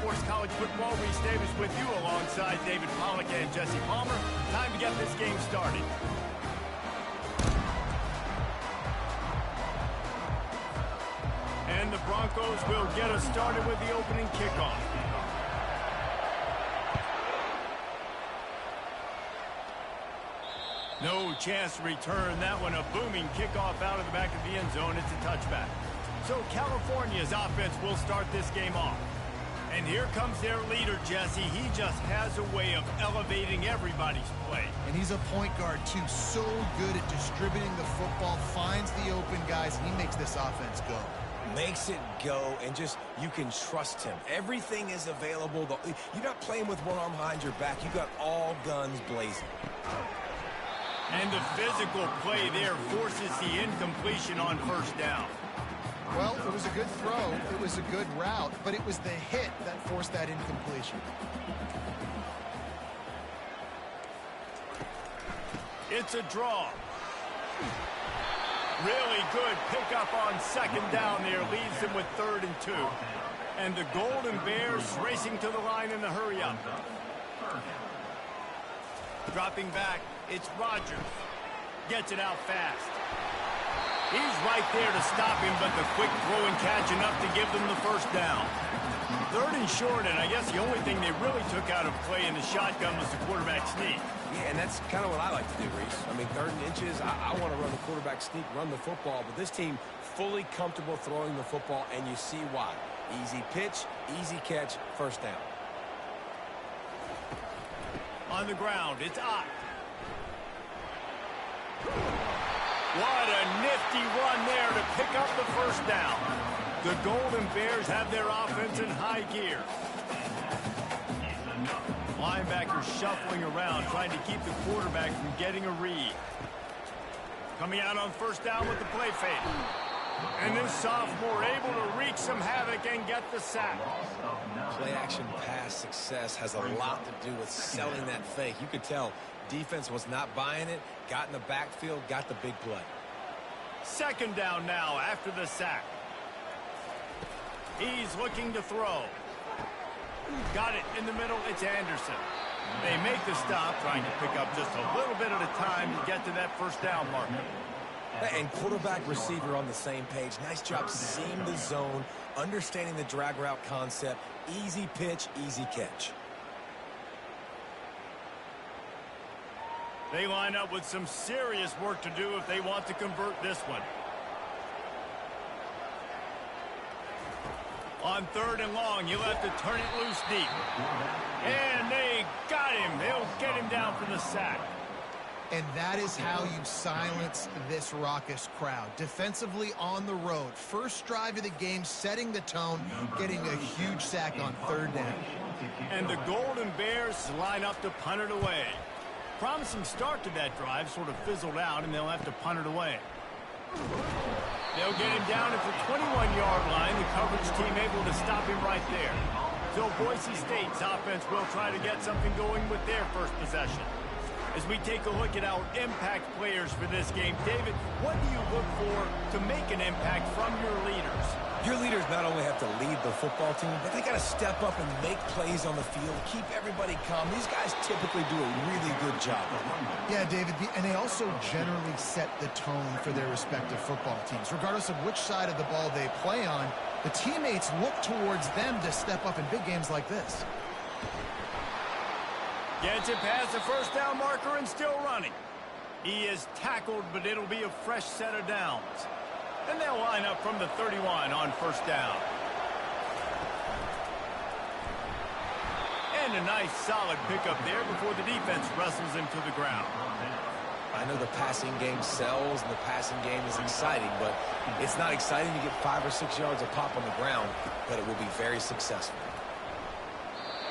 Sports College Football. Reese Davis with you alongside David Pollack and Jesse Palmer. Time to get this game started. And the Broncos will get us started with the opening kickoff. No chance to return that one. A booming kickoff out of the back of the end zone. It's a touchback. So California's offense will start this game off. And here comes their leader, Jesse. He just has a way of elevating everybody's play. And he's a point guard, too. So good at distributing the football, finds the open guys. He makes this offense go. Makes it go, and just, you can trust him. Everything is available. You're not playing with one arm behind your back. You got all guns blazing. And the physical play there forces the incompletion on first down. Well, it was a good throw, it was a good route, but it was the hit that forced that incompletion. It's a draw. Really good pickup on second down there, leaves them with 3rd and 2. And the Golden Bears racing to the line in the hurry-up. Dropping back, it's Rodgers. Gets it out fast. He's right there to stop him, but the quick throw and catch enough to give them the first down. 3rd and short, and I guess the only thing they really took out of play in the shotgun was the quarterback sneak. Yeah, and that's kind of what I like to do, Reese. I mean, 3rd and inches, I want to run the quarterback sneak, run the football, but this team fully comfortable throwing the football, and you see why. Easy pitch, easy catch, first down. On the ground, it's Ott. What a nifty run there to pick up the first down. The Golden Bears have their offense in high gear. Linebackers shuffling around, trying to keep the quarterback from getting a read. Coming out on first down with the play fake. And this sophomore able to wreak some havoc and get the sack. Play-action pass success has a lot to do with selling that fake. You could tell defense was not buying it, got in the backfield, got the big play. Second down now after the sack. He's looking to throw. Got it in the middle, it's Anderson. They make the stop, trying to pick up just a little bit at a time to get to that first down marker. And quarterback receiver on the same page. Nice job seeing the zone, understanding the drag route concept. Easy pitch, easy catch. They line up with some serious work to do if they want to convert this one. On 3rd and long, you'll have to turn it loose deep. And they got him. They'll get him down for the sack. And that is how you silence this raucous crowd. Defensively on the road. First drive of the game, setting the tone, getting a huge sack on 3rd down. And the Golden Bears line up to punt it away. Promising start to that drive, sort of fizzled out, and they'll have to punt it away. They'll get him down at the 21-yard line. The coverage team able to stop him right there. So Boise State's offense will try to get something going with their first possession. As we take a look at our impact players for this game, David, what do you look for to make an impact from your leaders? Your leaders not only have to lead the football team, but they got to step up and make plays on the field, keep everybody calm. These guys typically do a really good job. Yeah, David, and they also generally set the tone for their respective football teams. Regardless of which side of the ball they play on, the teammates look towards them to step up in big games like this. Gets it past the first down marker and still running. He is tackled, but it'll be a fresh set of downs. And they'll line up from the 31 on first down. And a nice solid pickup there before the defense wrestles him to the ground. I know the passing game sells and the passing game is exciting, but it's not exciting to get 5 or 6 yards of pop on the ground, but it will be very successful.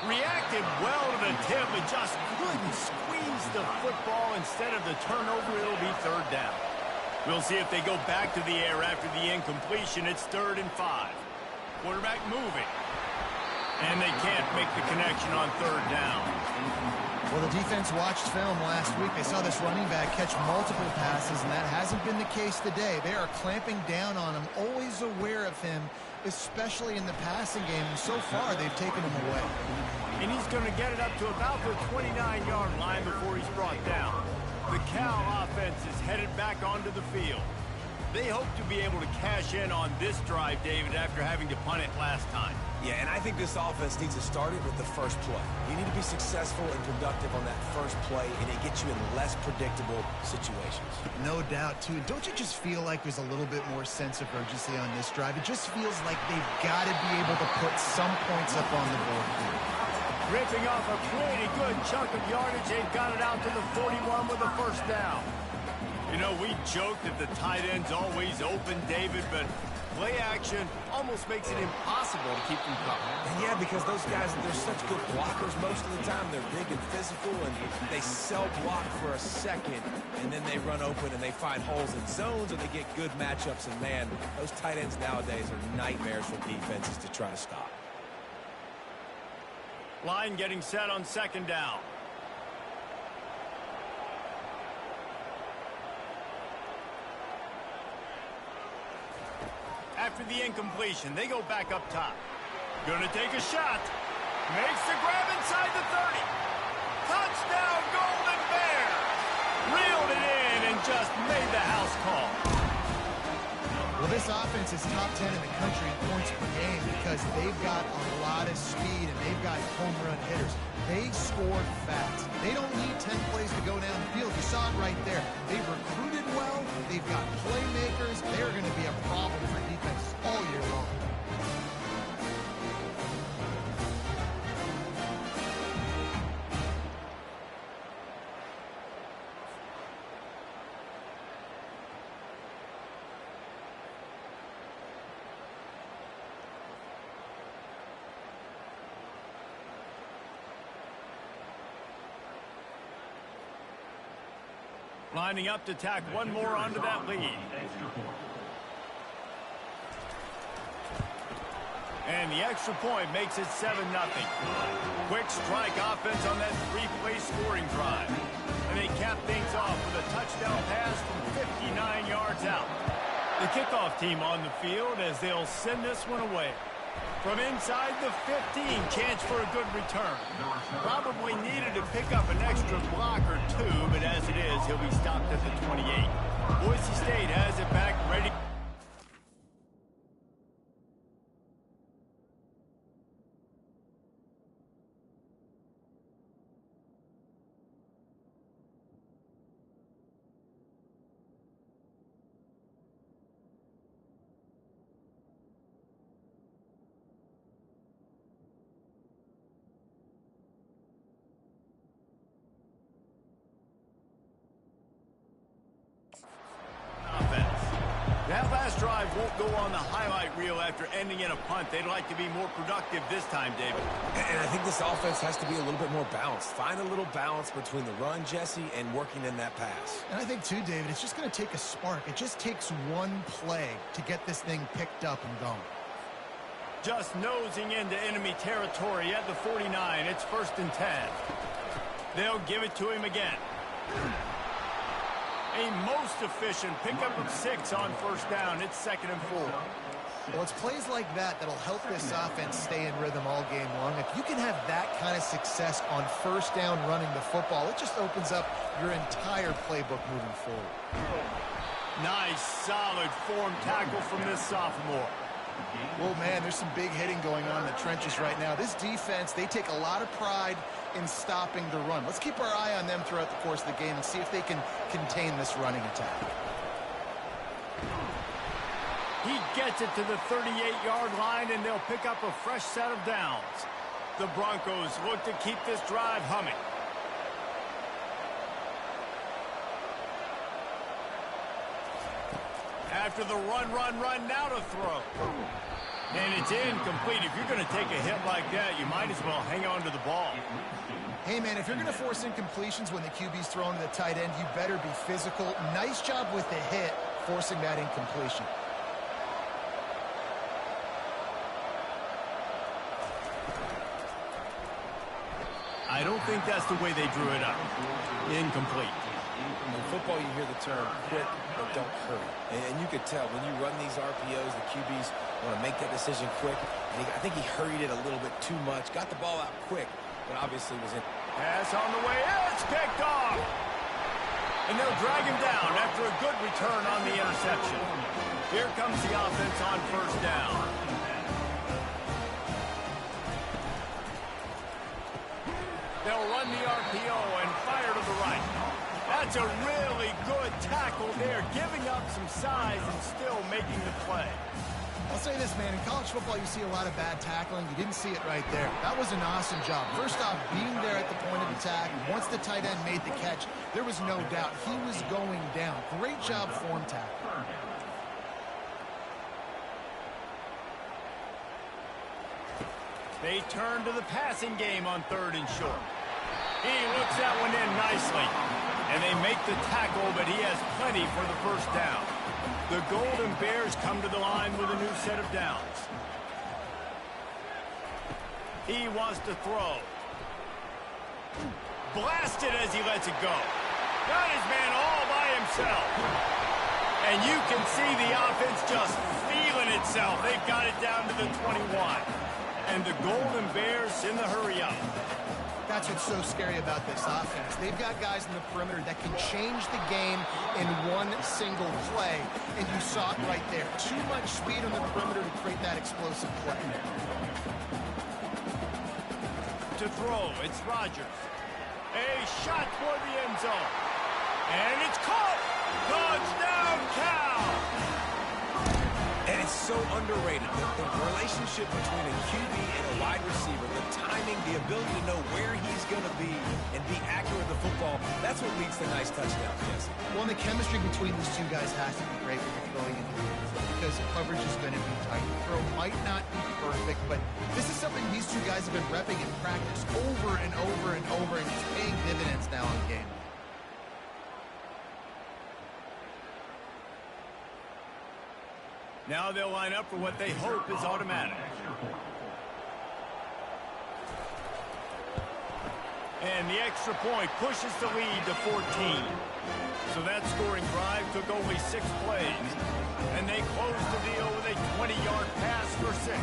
Reacted well to the tip, but just couldn't squeeze the football. Instead of the turnover, it'll be 3rd down. We'll see if they go back to the air after the incompletion. It's 3rd and 5. Quarterback moving. And they can't make the connection on 3rd down. Well, the defense watched film last week. They saw this running back catch multiple passes, and that hasn't been the case today. They are clamping down on him, always aware of him especially in the passing game. And so far, they've taken them away. And he's going to get it up to about the 29-yard line before he's brought down. The Cal offense is headed back onto the field. They hope to be able to cash in on this drive, David, after having to punt it last time. Yeah, and I think this offense needs to start it with the first play. You need to be successful and productive on that first play, and it gets you in less predictable situations. No doubt, too. Don't you just feel like there's a little bit more sense of urgency on this drive? It just feels like they've got to be able to put some points up on the board here. Ripping off a pretty good chunk of yardage, they've got it out to the 41 with a first down. You know, we joke that the tight end's always open, David, but play action almost makes it impossible to keep them covered. And yeah, because those guys, they're such good blockers most of the time. They're big and physical, and they sell block for a second, and then they run open and they find holes in zones, or they get good matchups. And, man, those tight ends nowadays are nightmares for defenses to try to stop. Line getting set on second down. After the incompletion, they go back up top. Gonna take a shot. Makes the grab inside the 30. Touchdown, Golden Bears! Reeled it in and just made the house call. Well, this offense is top 10 in the country in points per game because they've got a lot of speed and they've got home run hitters. They scored fast. They don't need 10 plays to go down the field. You saw it right there. They've recruited well. They've got playmakers. They're going to be a problem for defense all year long. Lining up to tack one more onto that lead. And the extra point makes it 7-0. Quick strike offense on that three-play scoring drive. And they cap things off with a touchdown pass from 59 yards out. The kickoff team on the field as they'll send this one away. From inside the 15, chance for a good return. Probably needed to pick up an extra block or two, but as it is, he'll be stopped at the 28. Boise State has it back ready. That last drive won't go on the highlight reel after ending in a punt. They'd like to be more productive this time, David. And I think this offense has to be a little bit more balanced. Find a little balance between the run, Jesse, and working in that pass. And I think, too, David, it's just going to take a spark. It just takes one play to get this thing picked up and going. Just nosing into enemy territory at the 49. It's 1st and 10. They'll give it to him again. A most efficient pickup of 6 on first down. It's 2nd and 4. Well, it's plays like that that'll help this offense stay in rhythm all game long. If you can have that kind of success on first down running the football, it just opens up your entire playbook moving forward. Nice, solid form tackle from this sophomore. Well, man, there's some big hitting going on in the trenches right now. This defense, they take a lot of pride in stopping the run. Let's keep our eye on them throughout the course of the game and see if they can contain this running attack. He gets it to the 38-yard line, and they'll pick up a fresh set of downs. The Broncos look to keep this drive humming. After the run, now to throw. And it's incomplete. If you're going to take a hit like that, you might as well hang on to the ball. Hey, man, if you're going to force incompletions when the QB's throwing to the tight end, you better be physical. Nice job with the hit, forcing that incompletion. I don't think that's the way they drew it up. Incomplete. In football, you hear the term quit or don't hurry. And you could tell when you run these RPOs, the QBs, Want to make that decision quick. And I think he hurried it a little bit too much. Got the ball out quick, but obviously was in. Pass on the way. It's picked off. And they'll drag him down after a good return on the interception. Here comes the offense on first down. They'll run the RPO and fire to the right. That's a really good tackle there, giving up some size and still making the play. I'll say this, man. In college football, you see a lot of bad tackling. You didn't see it right there. That was an awesome job. First off, being there at the point of attack. Once the tight end made the catch, there was no doubt he was going down. Great job form tackle. They turn to the passing game on 3rd and short. He looks that one in nicely. And they make the tackle, but he has plenty for the first down. The Golden Bears come to the line with a new set of downs. He wants to throw. Blasted as he lets it go. Got his man all by himself. And you can see the offense just feeling itself. They've got it down to the 21. And the Golden Bears in the hurry-up. That's what's so scary about this offense. They've got guys in the perimeter that can change the game in one single play. And you saw it right there. Too much speed on the perimeter to create that explosive play. To throw, it's Rodgers. A shot toward the end zone. And it's caught. Touchdown, Cal. And it's so underrated. The relationship between a QB and a wide receiver, the timing, the ability to know where he's going to be and be accurate with the football, that's what leads to nice touchdowns, Jesse. Well, and the chemistry between these two guys has to be great when you're throwing into the end zone because coverage is going to be tight. The throw might not be perfect, but this is something these two guys have been repping in practice over and over and over, and it's paying dividends now in the game. Now they'll line up for what they hope is automatic. And the extra point pushes the lead to 14. So that scoring drive took only 6 plays. And they closed the deal with a 20-yard pass for 6.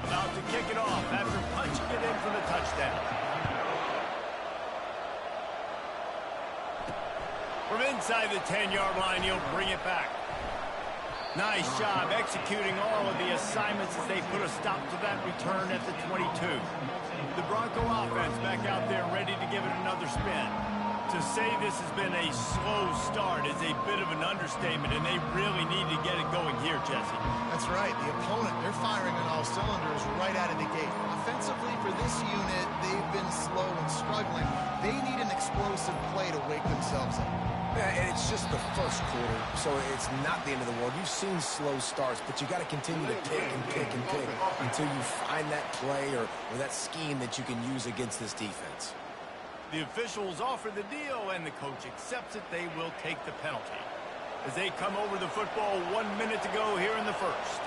About to kick it off after punching it in for the touchdown. From inside the 10-yard line, he'll bring it back. Nice job executing all of the assignments as they put a stop to that return at the 22. The Bronco offense back out there ready to give it another spin. To say this has been a slow start is a bit of an understatement, and they really need to get it going here, Jesse. That's right. The opponent, they're firing on all cylinders right out of the gate. Offensively, for this unit, they've been slow and struggling. They need an explosive play to wake themselves up. Yeah, and it's just the first quarter, so it's not the end of the world. You've seen slow starts, but you got to continue to pick and pick and pick until you find that play or that scheme that you can use against this defense. The officials offer the deal, and the coach accepts it. They will take the penalty as they come over the football 1 minute to go here in the first.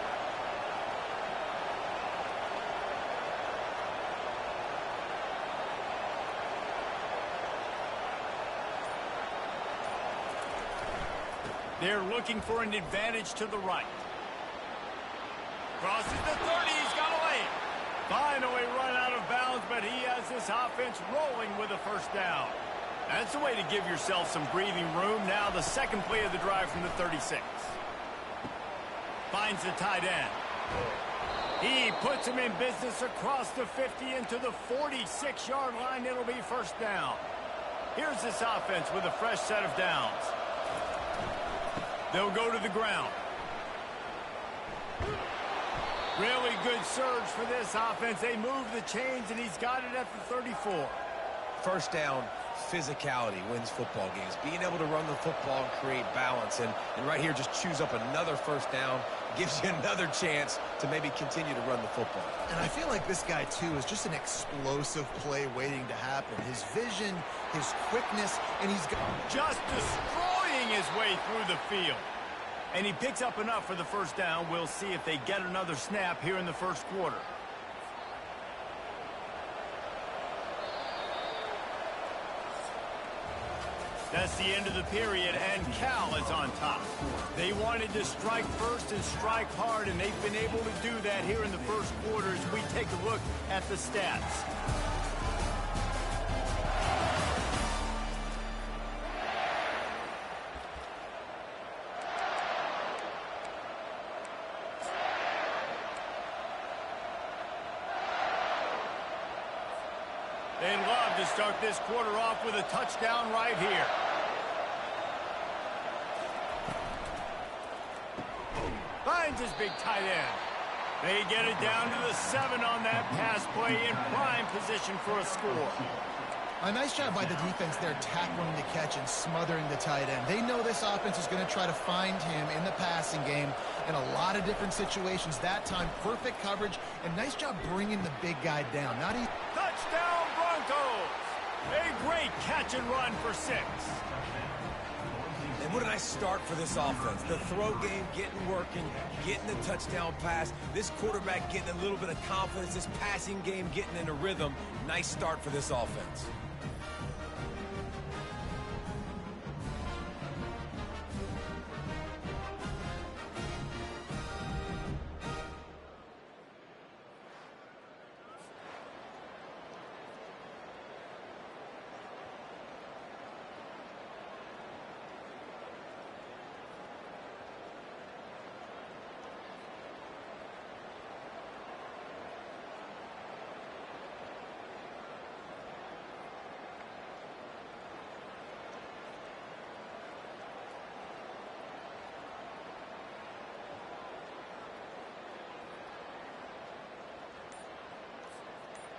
They're looking for an advantage to the right. Crosses the 30. He's got away. Finally run out of bounds, but he has this offense rolling with a first down. That's a way to give yourself some breathing room. Now the second play of the drive from the 36. Finds the tight end. He puts him in business across the 50 into the 46-yard line. It'll be first down. Here's this offense with a fresh set of downs. They'll go to the ground. Really good surge for this offense. They move the chains, and he's got it at the 34. First down, physicality wins football games. Being able to run the football and create balance. And right here, just choose up another first down. Gives you another chance to maybe continue to run the football. And I feel like this guy, too, is just an explosive play waiting to happen. His vision, his quickness, and he's just destroying his way through the field. And he picks up enough for the first down. We'll see if they get another snap here in the first quarter. That's the end of the period, and Cal is on top. They wanted to strike first and strike hard, and they've been able to do that here in the first quarter as we take a look at the stats. They'd love to start this quarter off with a touchdown right here. Finds his big tight end. They get it down to the 7 on that pass play in prime position for a score. A nice job by the defense there tackling the catch and smothering the tight end. They know this offense is going to try to find him in the passing game in a lot of different situations. That time, perfect coverage, and nice job bringing the big guy down. Touchdown Broncos! A great catch and run for 6. And what a nice start for this offense. The throw game getting working, getting the touchdown pass. This quarterback getting a little bit of confidence. This passing game getting in a rhythm. Nice start for this offense.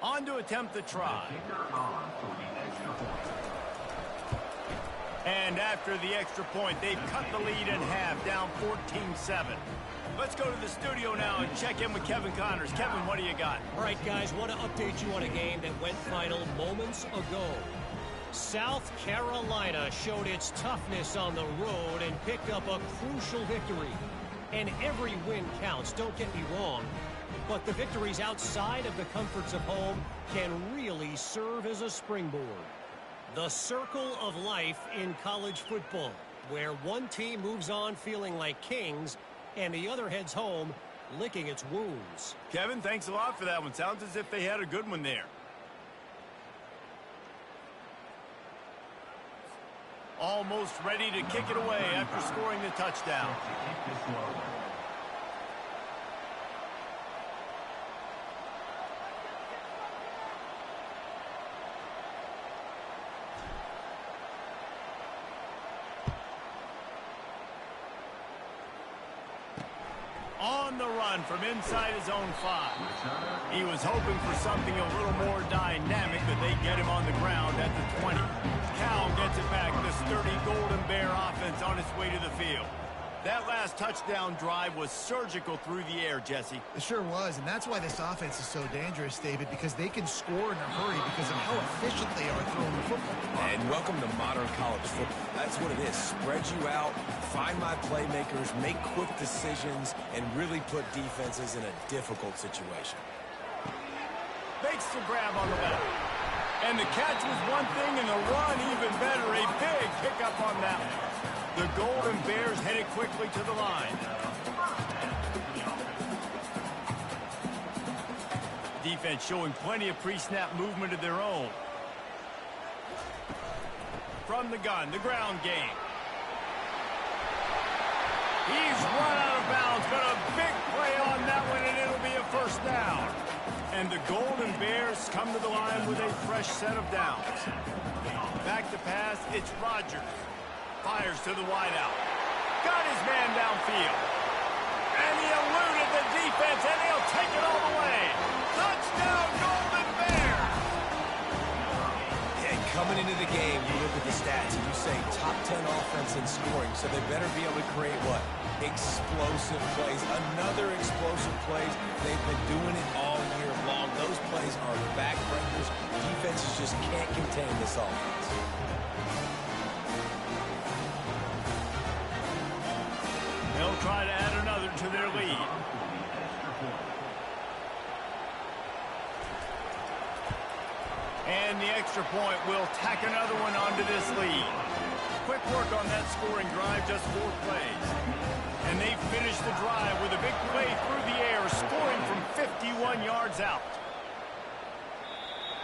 On to attempt the try. And after the extra point, they've cut the lead in half, down 14-7. Let's go to the studio now and check in with Kevin Connors. Kevin, what do you got? All right, guys, want to update you on a game that went final moments ago. South Carolina showed its toughness on the road and picked up a crucial victory. And every win counts, don't get me wrong. But the victories outside of the comforts of home can really serve as a springboard. The circle of life in college football, where one team moves on feeling like kings and the other heads home licking its wounds. Kevin, thanks a lot for that one. Sounds as if they had a good one there. Almost ready to kick it away after scoring the touchdown. On the run from inside his own 5. He was hoping for something a little more dynamic, but they get him on the ground at the 20. Cal gets it back. The sturdy Golden Bear offense on its way to the field. That last touchdown drive was surgical through the air, Jesse. It sure was, and that's why this offense is so dangerous, David, because they can score in a hurry because of how efficient they are throwing the football. And welcome to modern college football. That's what it is. Spread you out, find my playmakers, make quick decisions, and really put defenses in a difficult situation. Makes the grab on the back. And the catch was one thing, and the run even better. A big pickup on that one. The Golden Bears headed quickly to the line. Defense showing plenty of pre-snap movement of their own. From the gun, the ground game. He's run out of bounds, but a big play on that one, and it'll be a first down. And the Golden Bears come to the line with a fresh set of downs. Back to pass, it's Rodgers. Fires to the wideout. Got his man downfield. And he eluded the defense, and he'll take it all the way. Touchdown, Golden Bears! And coming into the game, you look at the stats, and you say top 10 offense in scoring, so they better be able to create what? Explosive plays. Another explosive plays. They've been doing it all year long. Those plays are backbreakers. Defenses just can't contain this offense. They'll try to add another to their lead. And the extra point will tack another one onto this lead. quick work on that scoring drive, just 4 plays. And they finished the drive with a big play through the air, scoring from 51 yards out.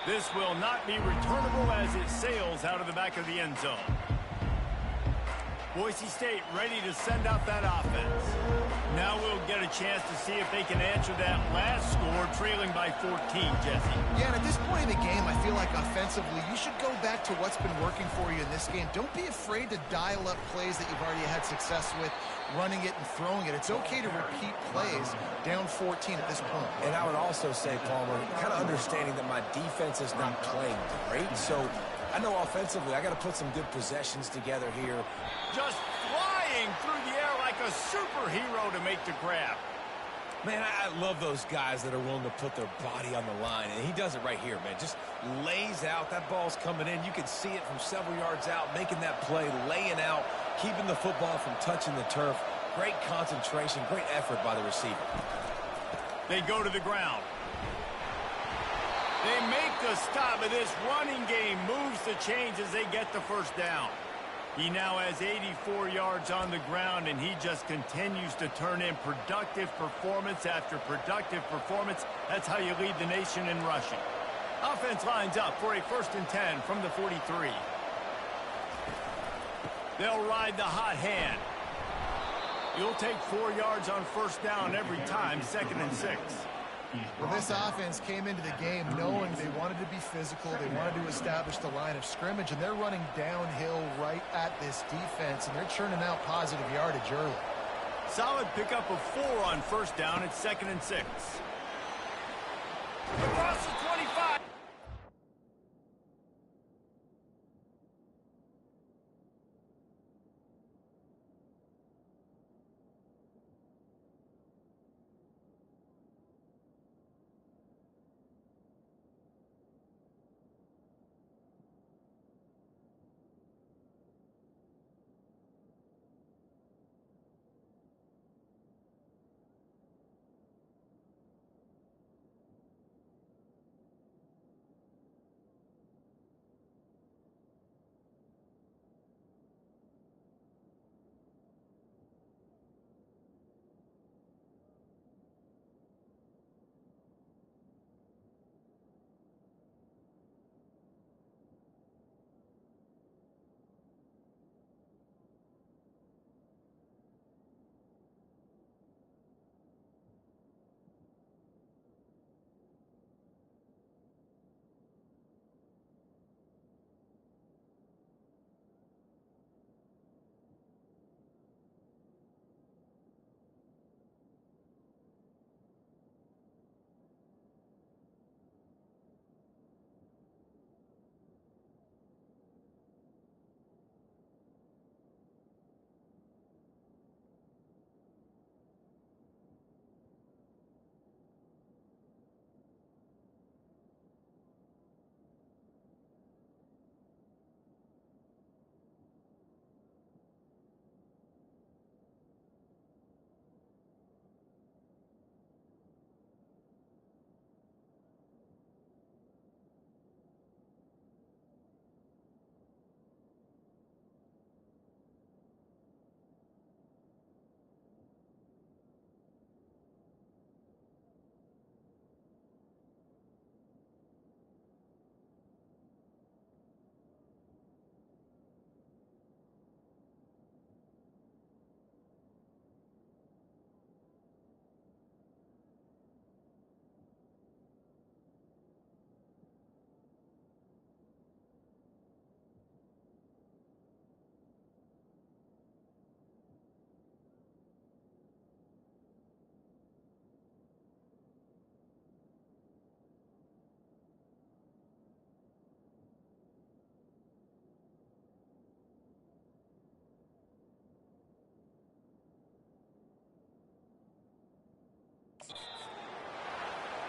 This will not be returnable as it sails out of the back of the end zone. Boise State ready to send out that offense. Now we'll get a chance to see if they can answer that last score, trailing by 14, Jesse. Yeah, and at this point in the game, I feel like offensively, you should go back to what's been working for you in this game. Don't be afraid to dial up plays that you've already had success with, running it and throwing it. It's okay to repeat plays down 14 at this point. And I would also say, Palmer, kind of understanding that my defense is not playing great, so I know offensively I got to put some good possessions together here. Just flying through the air like a superhero to make the grab. Man, I love those guys that are willing to put their body on the line, and he does it right here, man. Just lays out. That ball's coming in. You can see it from several yards out, making that play, laying out, keeping the football from touching the turf. Great concentration, great effort by the receiver. They go to the ground. They make the stop, but this running game moves the chains as they get the first down. He now has 84 yards on the ground, and he just continues to turn in productive performance after productive performance. That's how you lead the nation in rushing. Offense lines up for a 1st and 10 from the 43. They'll ride the hot hand. You'll take 4 yards on 1st down every time, 2nd and 6. Well, this offense came into the game knowing they wanted to be physical, they wanted to establish the line of scrimmage, and they're running downhill right at this defense, and they're churning out positive yardage early. Solid pickup of 4 on 1st down. It's 2nd and 6. Across the 25.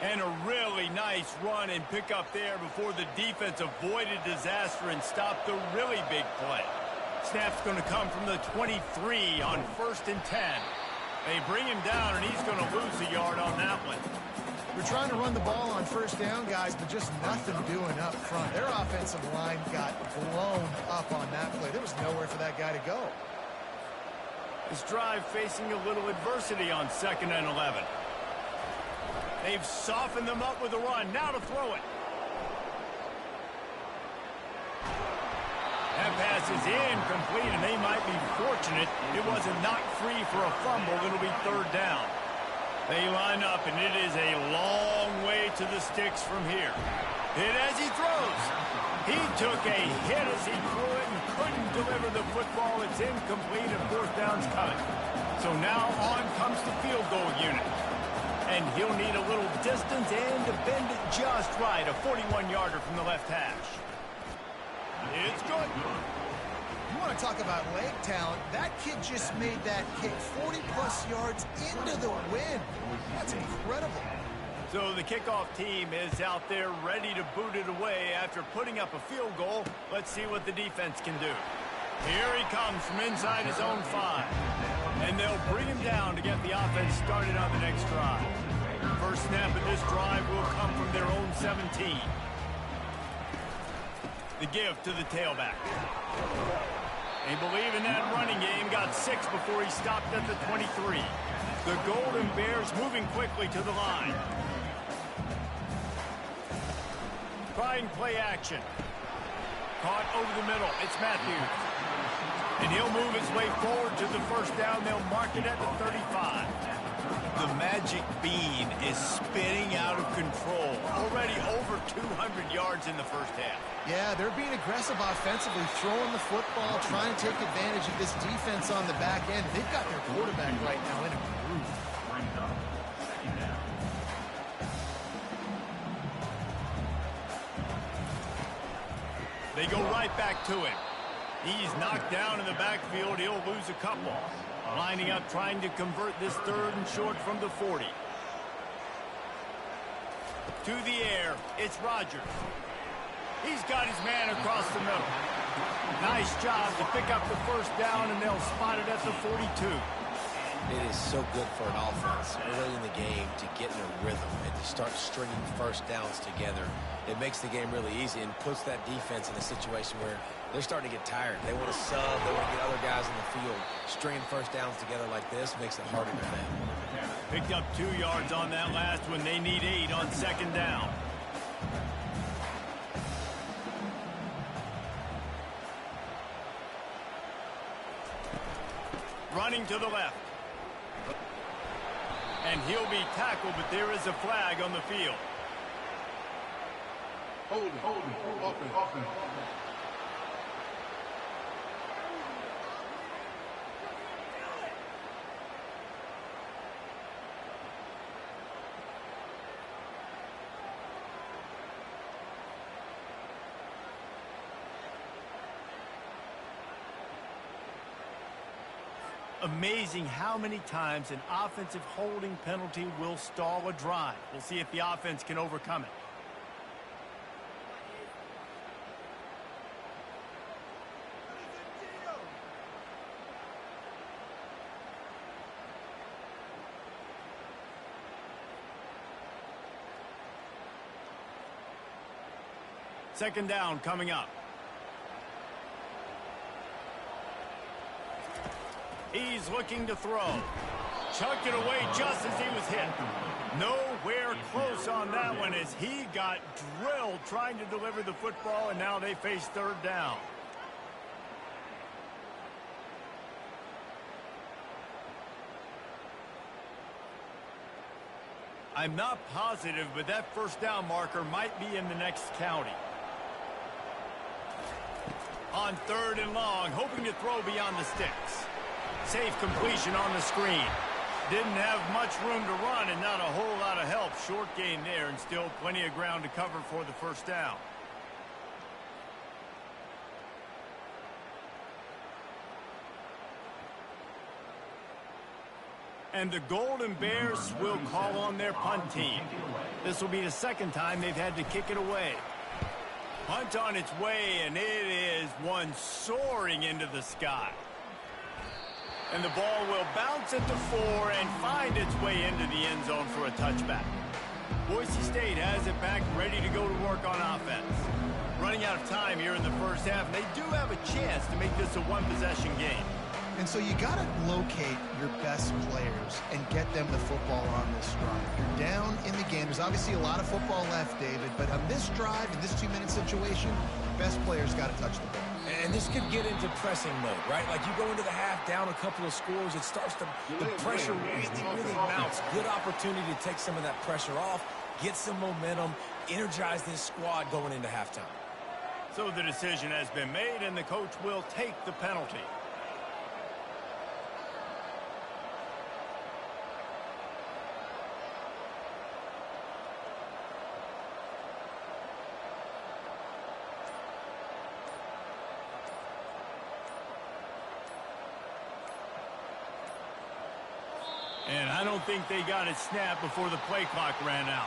And a really nice run and pickup there before the defense avoided disaster and stopped the really big play. Snap's going to come from the 23 on 1st and 10. They bring him down, and he's going to lose a yard on that one. We're trying to run the ball on first down, guys, but just nothing doing up front. Their offensive line got blown up on that play. There was nowhere for that guy to go. This drive facing a little adversity on 2nd and 11. They've softened them up with a run. Now to throw it. That pass is incomplete, and they might be fortunate it wasn't knocked free for a fumble. It'll be 3rd down. They line up, and it is a long way to the sticks from here. Hit as he throws. He took a hit as he threw it and couldn't deliver the football. It's incomplete, and 4th down's coming. So now on comes the field goal unit. And he'll need a little distance and to bend it just right. A 41-yarder from the left hash. It's good. You want to talk about leg talent? That kid just made that kick 40-plus yards into the wind. That's incredible. So the kickoff team is out there ready to boot it away after putting up a field goal. Let's see what the defense can do. Here he comes from inside his own 5. And they'll bring him down to get the offense started on the next drive. First snap of this drive will come from their own 17. The give to the tailback. They believe in that running game. Got 6 before he stopped at the 23. The Golden Bears moving quickly to the line. Trying play action. Caught over the middle. It's Matthews. And he'll move his way forward to the first down. They'll mark it at the 35. The magic bean is spinning out of control. Already over 200 yards in the first half. Yeah, they're being aggressive offensively, throwing the football, trying to take advantage of this defense on the back end. They've got their quarterback right now in a groove. They go right back to him. He's knocked down in the backfield. He'll lose a couple. Lining up, trying to convert this 3rd and short from the 40. To the air, it's Rodgers. He's got his man across the middle. Nice job to pick up the first down, and they'll spot it at the 42. It is so good for an offense early in the game to get in a rhythm and to start stringing first downs together. It makes the game really easy and puts that defense in a situation where they're starting to get tired. They want to sub. They want to get other guys in the field. Stringing first downs together like this makes it harder to defend. Picked up 2 yards on that last one. They need 8 on 2nd down. Running to the left. And he'll be tackled, but there is a flag on the field. Hold it. Offense. Amazing how many times an offensive holding penalty will stall a drive. We'll see if the offense can overcome it. Second down coming up. He's looking to throw. Chucked it away just as he was hit. Nowhere close on that one as he got drilled trying to deliver the football, and now they face 3rd down. I'm not positive, but that first down marker might be in the next county. On 3rd and long, hoping to throw beyond the sticks. Safe completion on the screen. Didn't have much room to run and not a whole lot of help. Short gain there and still plenty of ground to cover for the first down. And the Golden Bears will call on their punt team. This will be the 2nd time they've had to kick it away. Punt on its way, and it is one soaring into the sky. And the ball will bounce at the 4 and find its way into the end zone for a touchback. Boise State has it back, ready to go to work on offense. Running out of time here in the first half, and they do have a chance to make this a one-possession game. And so you got to locate your best players and get them the football on this drive. You're down in the game. There's obviously a lot of football left, David, but on this drive, in this 2-minute situation, best players got to touch the ball. And this could get into pressing mode, right? Like you go into the half down a couple of scores, it starts to, the pressure really mounts. Good opportunity to take some of that pressure off, get some momentum, energize this squad going into halftime. So the decision has been made, and the coach will take the penalty. And I don't think they got it snapped before the play clock ran out.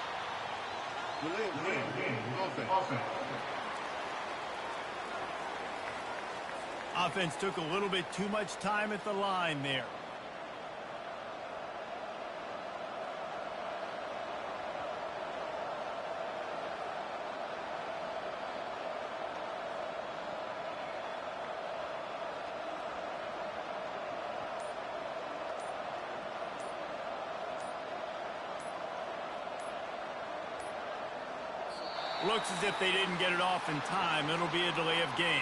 Offense took a little bit too much time at the line there. Looks as if they didn't get it off in time. It'll be a delay of game.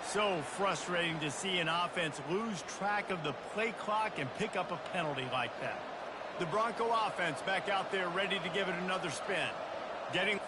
So frustrating to see an offense lose track of the play clock and pick up a penalty like that. The Bronco offense back out there ready to give it another spin. Getting...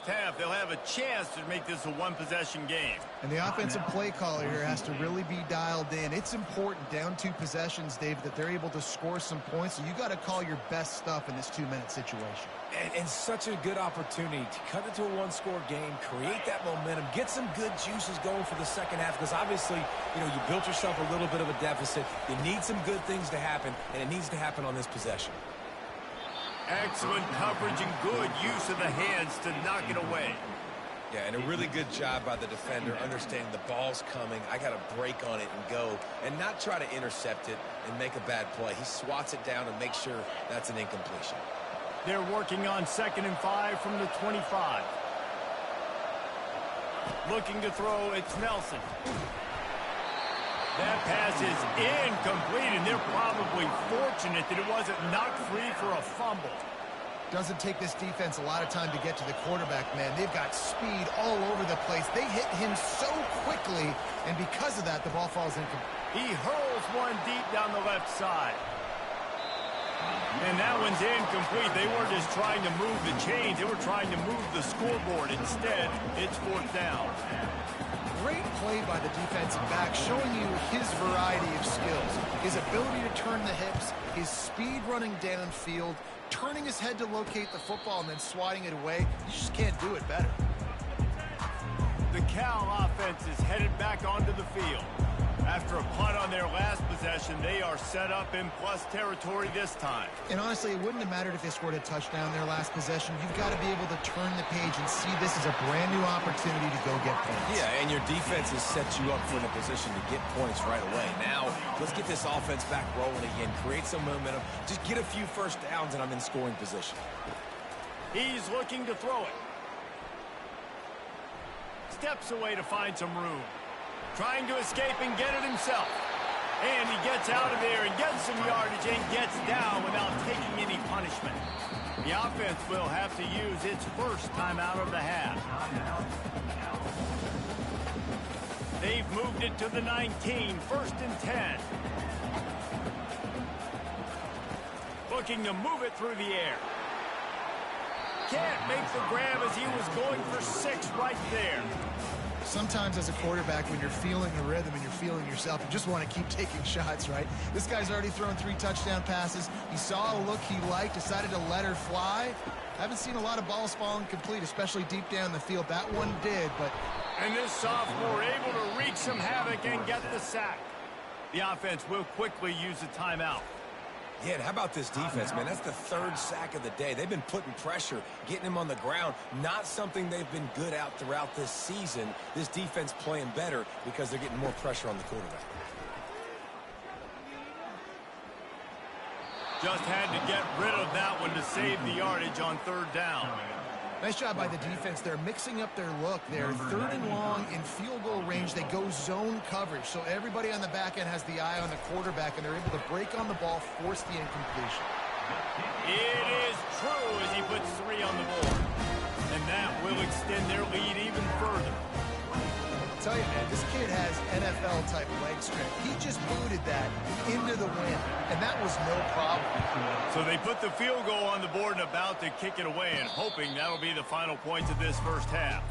half, they'll have a chance to make this a one-possession game. And the offensive play caller here has to really be dialed in. It's important, down 2 possessions, David, that they're able to score some points. So you got to call your best stuff in this 2-minute situation. And such a good opportunity to cut it to a one-score game, create that momentum, get some good juices going for the second half, because obviously, you know, you built yourself a little bit of a deficit. You need some good things to happen, and it needs to happen on this possession. Excellent coverage and good use of the hands to knock it away. Yeah, and a really good job by the defender, understanding the ball's coming. I got to break on it and go, and not try to intercept it and make a bad play. He swats it down and makes sure that's an incompletion. They're working on 2nd and 5 from the 25. Looking to throw, it's Nelson. That pass is incomplete, and they're probably fortunate that it wasn't knocked free for a fumble. Doesn't take this defense a lot of time to get to the quarterback, man. They've got speed all over the place. They hit him so quickly, and because of that, the ball falls incomplete. He hurls one deep down the left side. And that one's incomplete. They weren't just trying to move the chains. They were trying to move the scoreboard. Instead, it's 4th down. Great play by the defensive back, showing you his variety of skills. His ability to turn the hips, his speed running downfield, turning his head to locate the football and then swatting it away. You just can't do it better. The Cal offense is headed back onto the field. After a punt on their last possession, they are set up in plus territory this time. And honestly, it wouldn't have mattered if they scored a touchdown their last possession. You've got to be able to turn the page and see this as a brand new opportunity to go get points. Yeah, and your defense has set you up for the position to get points right away. Now, let's get this offense back rolling again, create some momentum, just get a few first downs, and I'm in scoring position. He's looking to throw it. Steps away to find some room. Trying to escape and get it himself. And he gets out of there and gets some yardage and gets down without taking any punishment. The offense will have to use its first timeout of the half. They've moved it to the 19, 1st and 10. Looking to move it through the air. Can't make the grab as he was going for 6 right there. Sometimes as a quarterback, when you're feeling the rhythm and you're feeling yourself, you just want to keep taking shots, right? This guy's already thrown 3 touchdown passes. He saw a look he liked, decided to let her fly. Haven't seen a lot of balls falling complete, especially deep down the field. That one did, but... And this sophomore able to wreak some havoc and get the sack. The offense will quickly use a timeout. Yeah, and how about this defense, man? That's the 3rd sack of the day. They've been putting pressure, getting him on the ground. Not something they've been good at throughout this season. This defense playing better because they're getting more pressure on the quarterback. Just had to get rid of that one to save the yardage on 3rd down. Nice job by the defense. They're mixing up their look. They're 3rd and long in field goal range. They go zone coverage. So everybody on the back end has the eye on the quarterback, and they're able to break on the ball, force the incompletion. It is true as he puts 3 on the board. And that will extend their lead even further. I tell you, man, this kid has NFL-type leg strength. He just booted that into the wind, and that was no problem. So they put the field goal on the board and about to kick it away, and hoping that'll be the final points of this first half.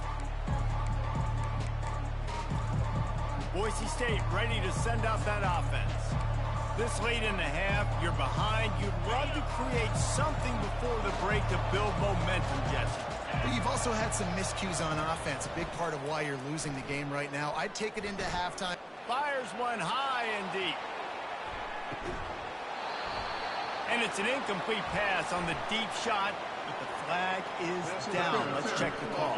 Boise State ready to send out that offense. This late in the half, you're behind. You'd love to create something before the break to build momentum, Jesse. But you've also had some miscues on offense, a big part of why you're losing the game right now. I'd take it into halftime. Fires one high and deep. And it's an incomplete pass on the deep shot, but the flag is down. Let's check the call.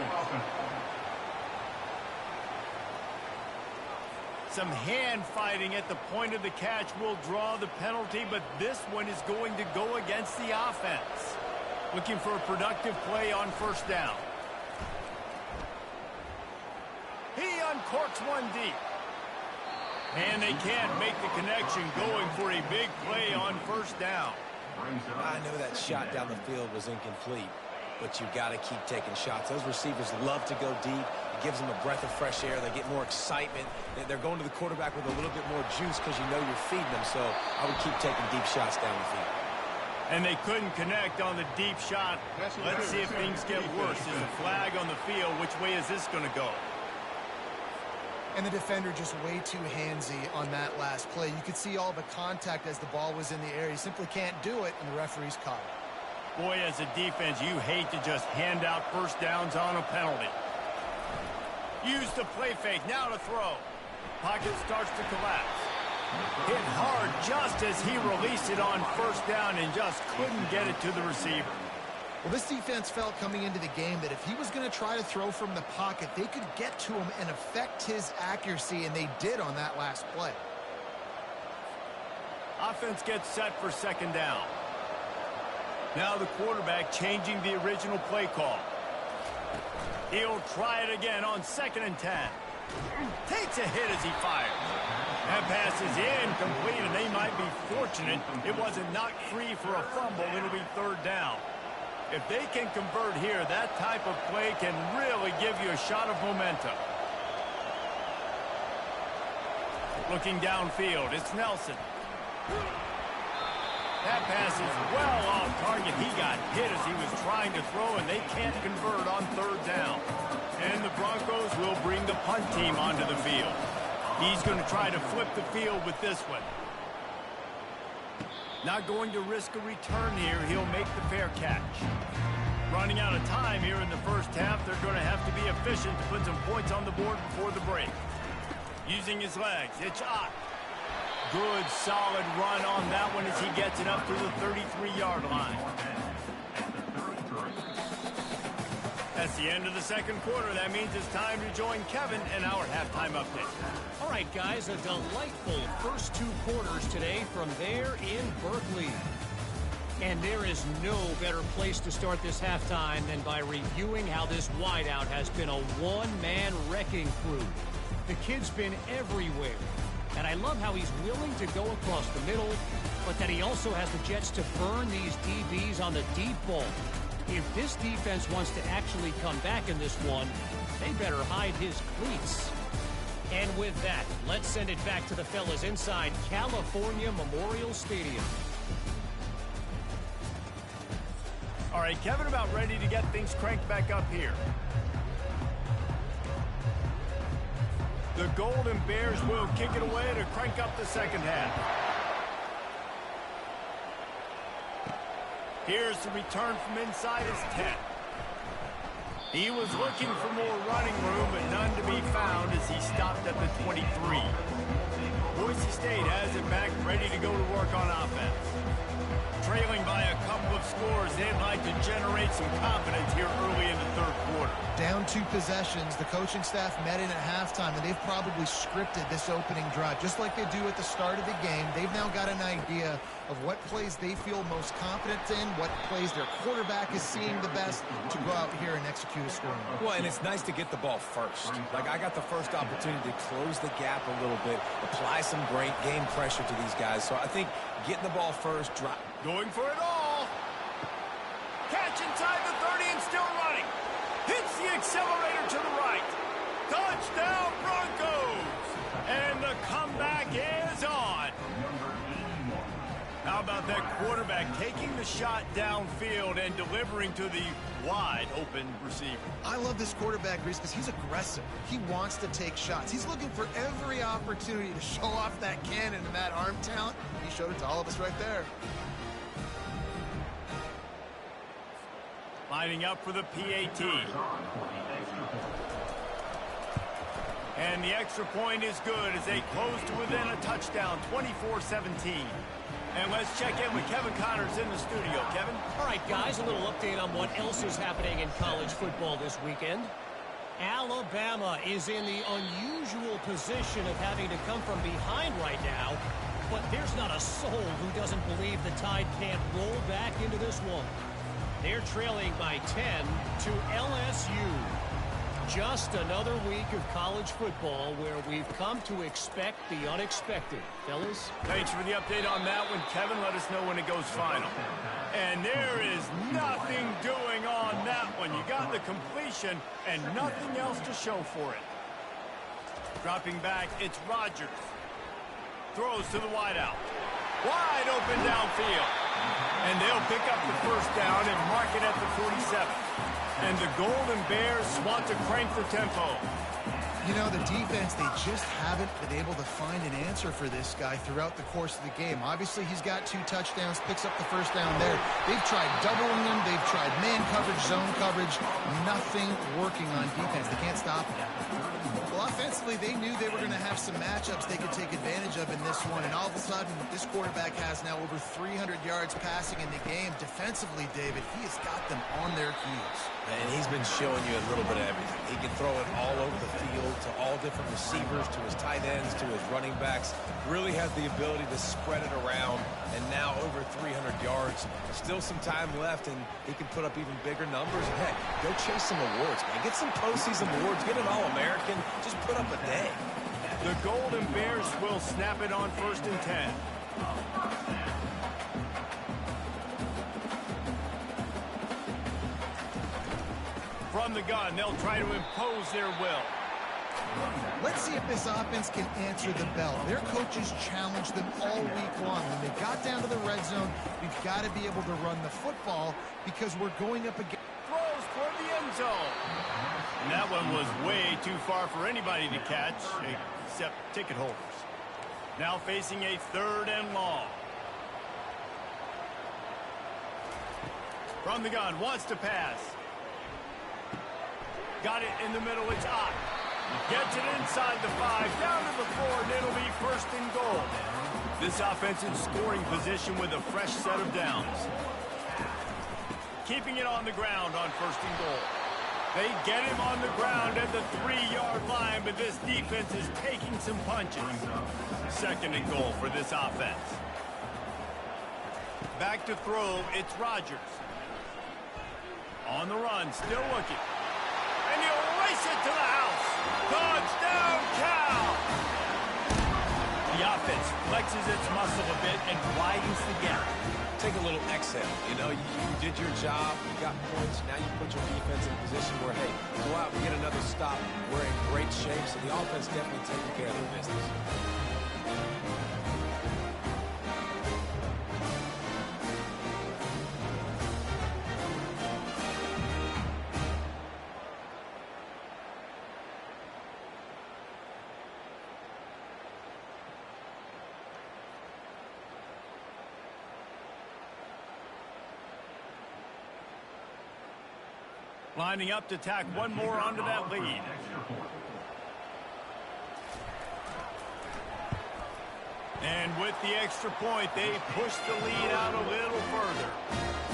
Some hand fighting at the point of the catch will draw the penalty, but this one is going to go against the offense. Looking for a productive play on 1st down. He uncorks one deep. And they can't make the connection, going for a big play on 1st down. I know that shot down the field was incomplete, but you've got to keep taking shots. Those receivers love to go deep. It gives them a breath of fresh air. They get more excitement. They're going to the quarterback with a little bit more juice because you know you're feeding them. So I would keep taking deep shots down the field. And they couldn't connect on the deep shot. Let's see if things get worse. There's a flag on the field. Which way is this going to go? And the defender just way too handsy on that last play. You could see all the contact as the ball was in the air. He simply can't do it, and the referee's caught it. Boy, as a defense, you hate to just hand out 1st downs on a penalty. Use the play fake. Now to throw. Pocket starts to collapse. Hit hard just as he released it on 1st down and just couldn't get it to the receiver. Well, this defense felt coming into the game that if he was going to try to throw from the pocket, they could get to him and affect his accuracy, and they did on that last play. Offense gets set for 2nd down. Now the quarterback changing the original play call. He'll try it again on 2nd and 10. Takes a hit as he fires. That pass is incomplete, and they might be fortunate it wasn't knocked free for a fumble. It'll be 3rd down. If they can convert here, that type of play can really give you a shot of momentum. Looking downfield, it's Nelson. That pass is well off target. He got hit as he was trying to throw, and they can't convert on 3rd down. And the Broncos will bring the punt team onto the field. He's going to try to flip the field with this one. Not going to risk a return here. He'll make the fair catch. Running out of time here in the 1st half. They're going to have to be efficient to put some points on the board before the break. Using his legs. It's Ott. Good, solid run on that one as he gets it up to the 33-yard line. That's the end of the 2nd quarter. That means it's time to join Kevin in our halftime update. All right, guys, a delightful first 2 quarters today from there in Berkeley. And there is no better place to start this halftime than by reviewing how this wideout has been a one-man wrecking crew. The kid's been everywhere. And I love how he's willing to go across the middle, but that he also has the jets to burn these DBs on the deep ball. If this defense wants to actually come back in this one, they better hide his cleats. And with that, let's send it back to the fellas inside California Memorial Stadium. All right, Kevin, about ready to get things cranked back up here. Golden Bears will kick it away to crank up the second half. Here's the return from inside his 10. He was looking for more running room, but none to be found as he stopped at the 23. Boise State has it back, ready to go to work on offense. Trailing by a couple of scores, they'd like to generate some confidence here early in the third quarter. Down 2 possessions, the coaching staff met in at halftime, and they've probably scripted this opening drive. Just like they do at the start of the game, they've now got an idea of what plays they feel most confident in, what plays their quarterback is seeing the best to go out here and execute a scoring. Well, and it's nice to get the ball first. Like, I got the first opportunity to close the gap a little bit, apply some great game pressure to these guys. So I think getting the ball first, drop. Going for it all. Catch inside the 30 and still running. Hits the accelerator to the right. Touchdown Broncos. And the comeback is on. How about that quarterback taking the shot downfield and delivering to the wide open receiver? I love this quarterback, Reese, because he's aggressive. He wants to take shots. He's looking for every opportunity to show off that cannon and that arm talent. He showed it to all of us right there. Lining up for the PAT. And the extra point is good as they close to within a touchdown, 24-17. And let's check in with Kevin Connors in the studio. Kevin? All right, guys, a little update on what else is happening in college football this weekend. Alabama is in the unusual position of having to come from behind right now, but there's not a soul who doesn't believe the Tide can't roll back into this one. They're trailing by 10 to LSU. Just another week of college football where we've come to expect the unexpected. Fellas? Thanks for the update on that one, Kevin. Let us know when it goes final. And there is nothing doing on that one. You got the completion and nothing else to show for it. Dropping back, it's Rodgers. Throws to the wideout. Wide open downfield. And they'll pick up the first down and mark it at the 47. And the Golden Bears want to crank the tempo. You know, the defense, they just haven't been able to find an answer for this guy throughout the course of the game. Obviously, he's got 2 touchdowns, picks up the first down there. They've tried doubling him. They've tried man coverage, zone coverage. Nothing working on defense. They can't stop him. Well, offensively, they knew they were going to have some matchups they could take advantage of in this one. And all of a sudden, this quarterback has now over 300 yards passing in the game. Defensively, David, he has got them on their heels. And he's been showing you a little bit of everything. He can throw it all over the field to all different receivers, to his tight ends, to his running backs. Really has the ability to spread it around, and now over 300 yards. Still some time left, and he can put up even bigger numbers. And heck, go chase some awards, man. Get some postseason awards. Get an All-American. Just put up a day. The Golden Bears will snap it on 1st and 10. From the gun, they'll try to impose their will. Let's see if this offense can answer the bell. Their coaches challenged them all week long. When they got down to the red zone, we've got to be able to run the football because we're going up against... Throws toward the end zone. And that one was way too far for anybody to catch, except ticket holders. Now facing a 3rd and long. From the gun, wants to pass. Got it in the middle, it's Ott. Gets it inside the 5, down to the 4, and it'll be 1st and goal. This offense in scoring position with a fresh set of downs. Keeping it on the ground on 1st and goal. They get him on the ground at the 3-yard line, but this defense is taking some punches. 2nd and goal for this offense. Back to throw, it's Rodgers. On the run, still looking. And he'll race it to the house. Touchdown, Cal! The offense flexes its muscle a bit and widens the gap. Take a little exhale. You know, you did your job. You got points. Now you put your defense in a position where, hey, go out and get another stop. We're in great shape, so the offense definitely taking care of their business. Lining up to tack one more onto that lead. And with the extra point, they pushed the lead out a little further.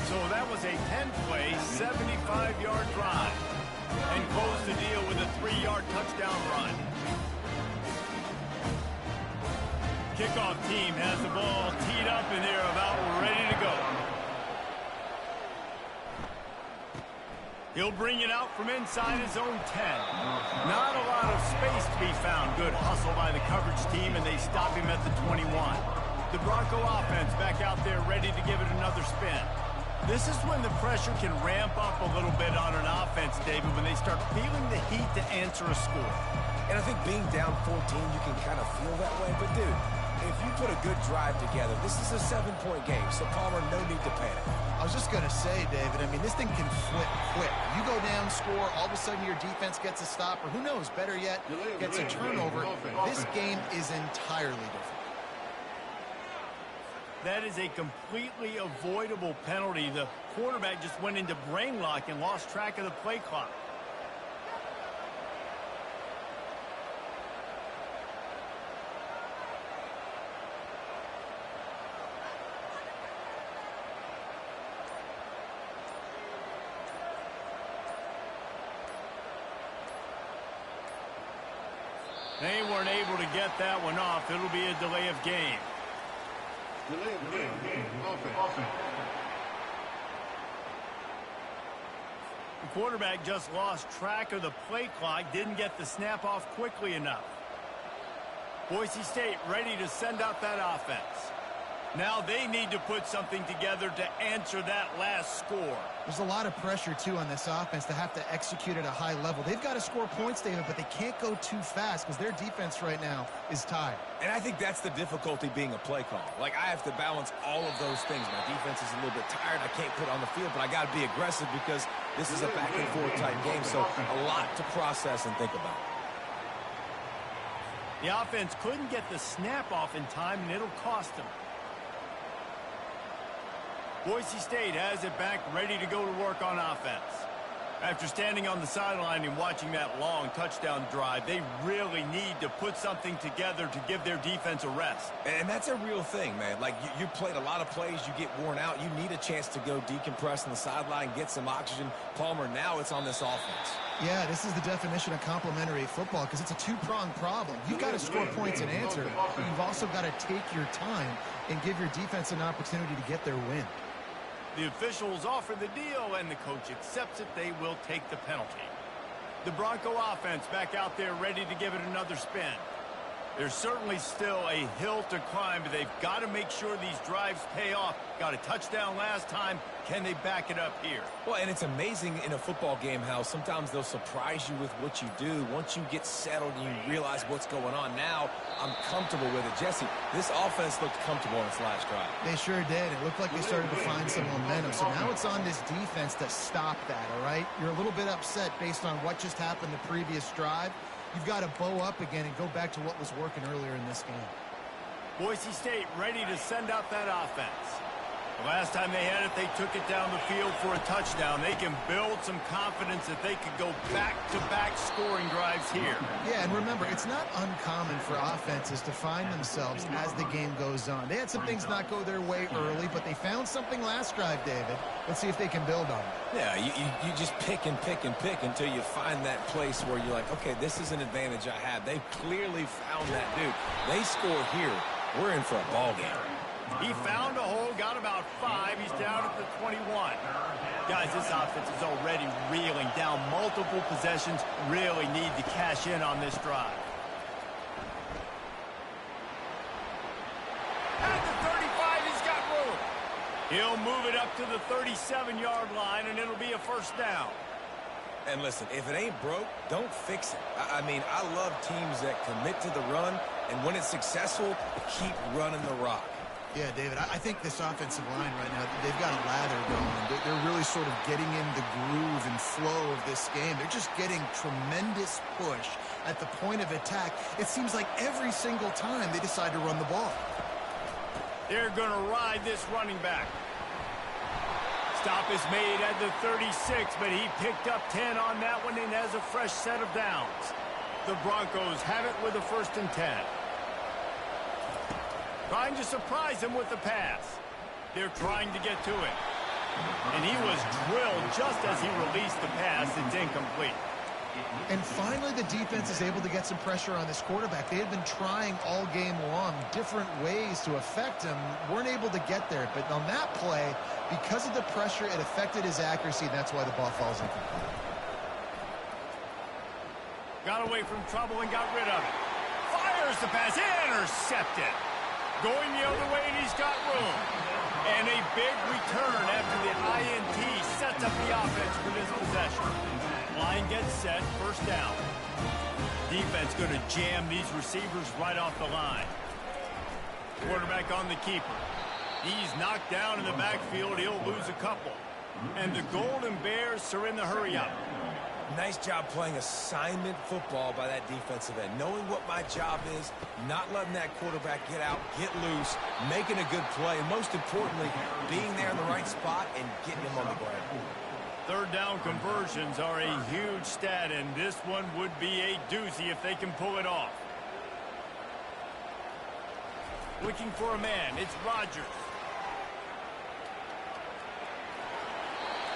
So that was a 10-play, 75-yard drive. And closed the deal with a 3-yard touchdown run. Kickoff team has the ball teed up and they're about ready to go. He'll bring it out from inside his own 10. Not a lot of space to be found. Good hustle by the coverage team, and they stop him at the 21. The Bronco offense back out there ready to give it another spin. This is when the pressure can ramp up a little bit on an offense, David, when they start feeling the heat to answer a score. And I think being down 14, you can kind of feel that way. But, dude, if you put a good drive together, this is a 7-point game, so Palmer, no need to panic. I was just going to say, David, I mean, this thing can flip quick. You go down, score, all of a sudden your defense gets a stop, or who knows, better yet, gets a turnover. This game is entirely different. That is a completely avoidable penalty. The quarterback just went into brain lock and lost track of the play clock. They weren't able to get that one off. It'll be a delay of game. Delay of game. Offense. The quarterback just lost track of the play clock, didn't get the snap off quickly enough. Boise State ready to send out that offense. Now they need to put something together to answer that last score. There's a lot of pressure, too, on this offense to have to execute at a high level. They've got to score points, David, but they can't go too fast because their defense right now is tired. And I think that's the difficulty being a play call. Like, I have to balance all of those things. My defense is a little bit tired. I can't put on the field, but I got to be aggressive because this is a back-and-forth type game, so a lot to process and think about. The offense couldn't get the snap off in time, and it'll cost them. Boise State has it back, ready to go to work on offense. After standing on the sideline and watching that long touchdown drive, they really need to put something together to give their defense a rest. And that's a real thing, man. Like, you played a lot of plays, you get worn out, you need a chance to go decompress on the sideline, get some oxygen. Palmer, now it's on this offense. Yeah, this is the definition of complementary football because it's a two-pronged problem. You've got to score points and answer, but you've also got to take your time and give your defense an opportunity to get their win. The officials offer the deal, and the coach accepts it. They will take the penalty. The Bronco offense back out there ready to give it another spin. There's certainly still a hill to climb, but they've got to make sure these drives pay off. Got a touchdown last time. Can they back it up here? Well, and it's amazing in a football game how sometimes they'll surprise you with what you do. Once you get settled and you realize what's going on, now I'm comfortable with it. Jesse, this offense looked comfortable in its last drive. They sure did. It looked like they started to find some momentum. So now it's on this defense to stop that, all right? You're a little bit upset based on what just happened the previous drive. You've got to bow up again and go back to what was working earlier in this game. Boise State ready to send out that offense. The last time they had it, they took it down the field for a touchdown. They can build some confidence that they could go back-to-back scoring drives here. Yeah, and remember, it's not uncommon for offenses to find themselves as the game goes on. They had some things not go their way early, but they found something last drive, David. Let's see if they can build on it. Yeah, you just pick and pick and pick until you find that place where you're like, okay, this is an advantage I have. They clearly found that dude. They score here. We're in for a ball game. He found a hole, got about 5. He's down at the 21. Guys, this offense is already reeling down multiple possessions. Really need to cash in on this drive. At the 35, he's got room. He'll move it up to the 37-yard line, and it'll be a first down. And listen, if it ain't broke, don't fix it. I mean, I love teams that commit to the run, and when it's successful, keep running the rock. Yeah, David, I think this offensive line right now, they've got a lather going. They're really sort of getting in the groove and flow of this game. They're just getting tremendous push at the point of attack. It seems like every single time they decide to run the ball. They're going to ride this running back. Stop is made at the 36, but he picked up 10 on that one and has a fresh set of downs. The Broncos have it with a 1st and 10. Trying to surprise him with the pass. They're trying to get to it. And he was drilled just as he released the pass. It's incomplete. And finally, the defense is able to get some pressure on this quarterback. They had been trying all game long different ways to affect him. Weren't able to get there. But on that play, because of the pressure, it affected his accuracy, and that's why the ball falls incomplete. Got away from trouble and got rid of it. Fires the pass. Intercepted. Going the other way, and he's got room. And a big return after the INT sets up the offense for this possession. Line gets set, 1st down. Defense going to jam these receivers right off the line. Quarterback on the keeper. He's knocked down in the backfield. He'll lose a couple. And the Golden Bears are in the hurry-up. Nice job playing assignment football by that defensive end. Knowing what my job is, not letting that quarterback get out, get loose, making a good play, and most importantly, being there in the right spot and getting him on the ground. 3rd down conversions are a huge stat, and this one would be a doozy if they can pull it off. Looking for a man. It's Rodgers.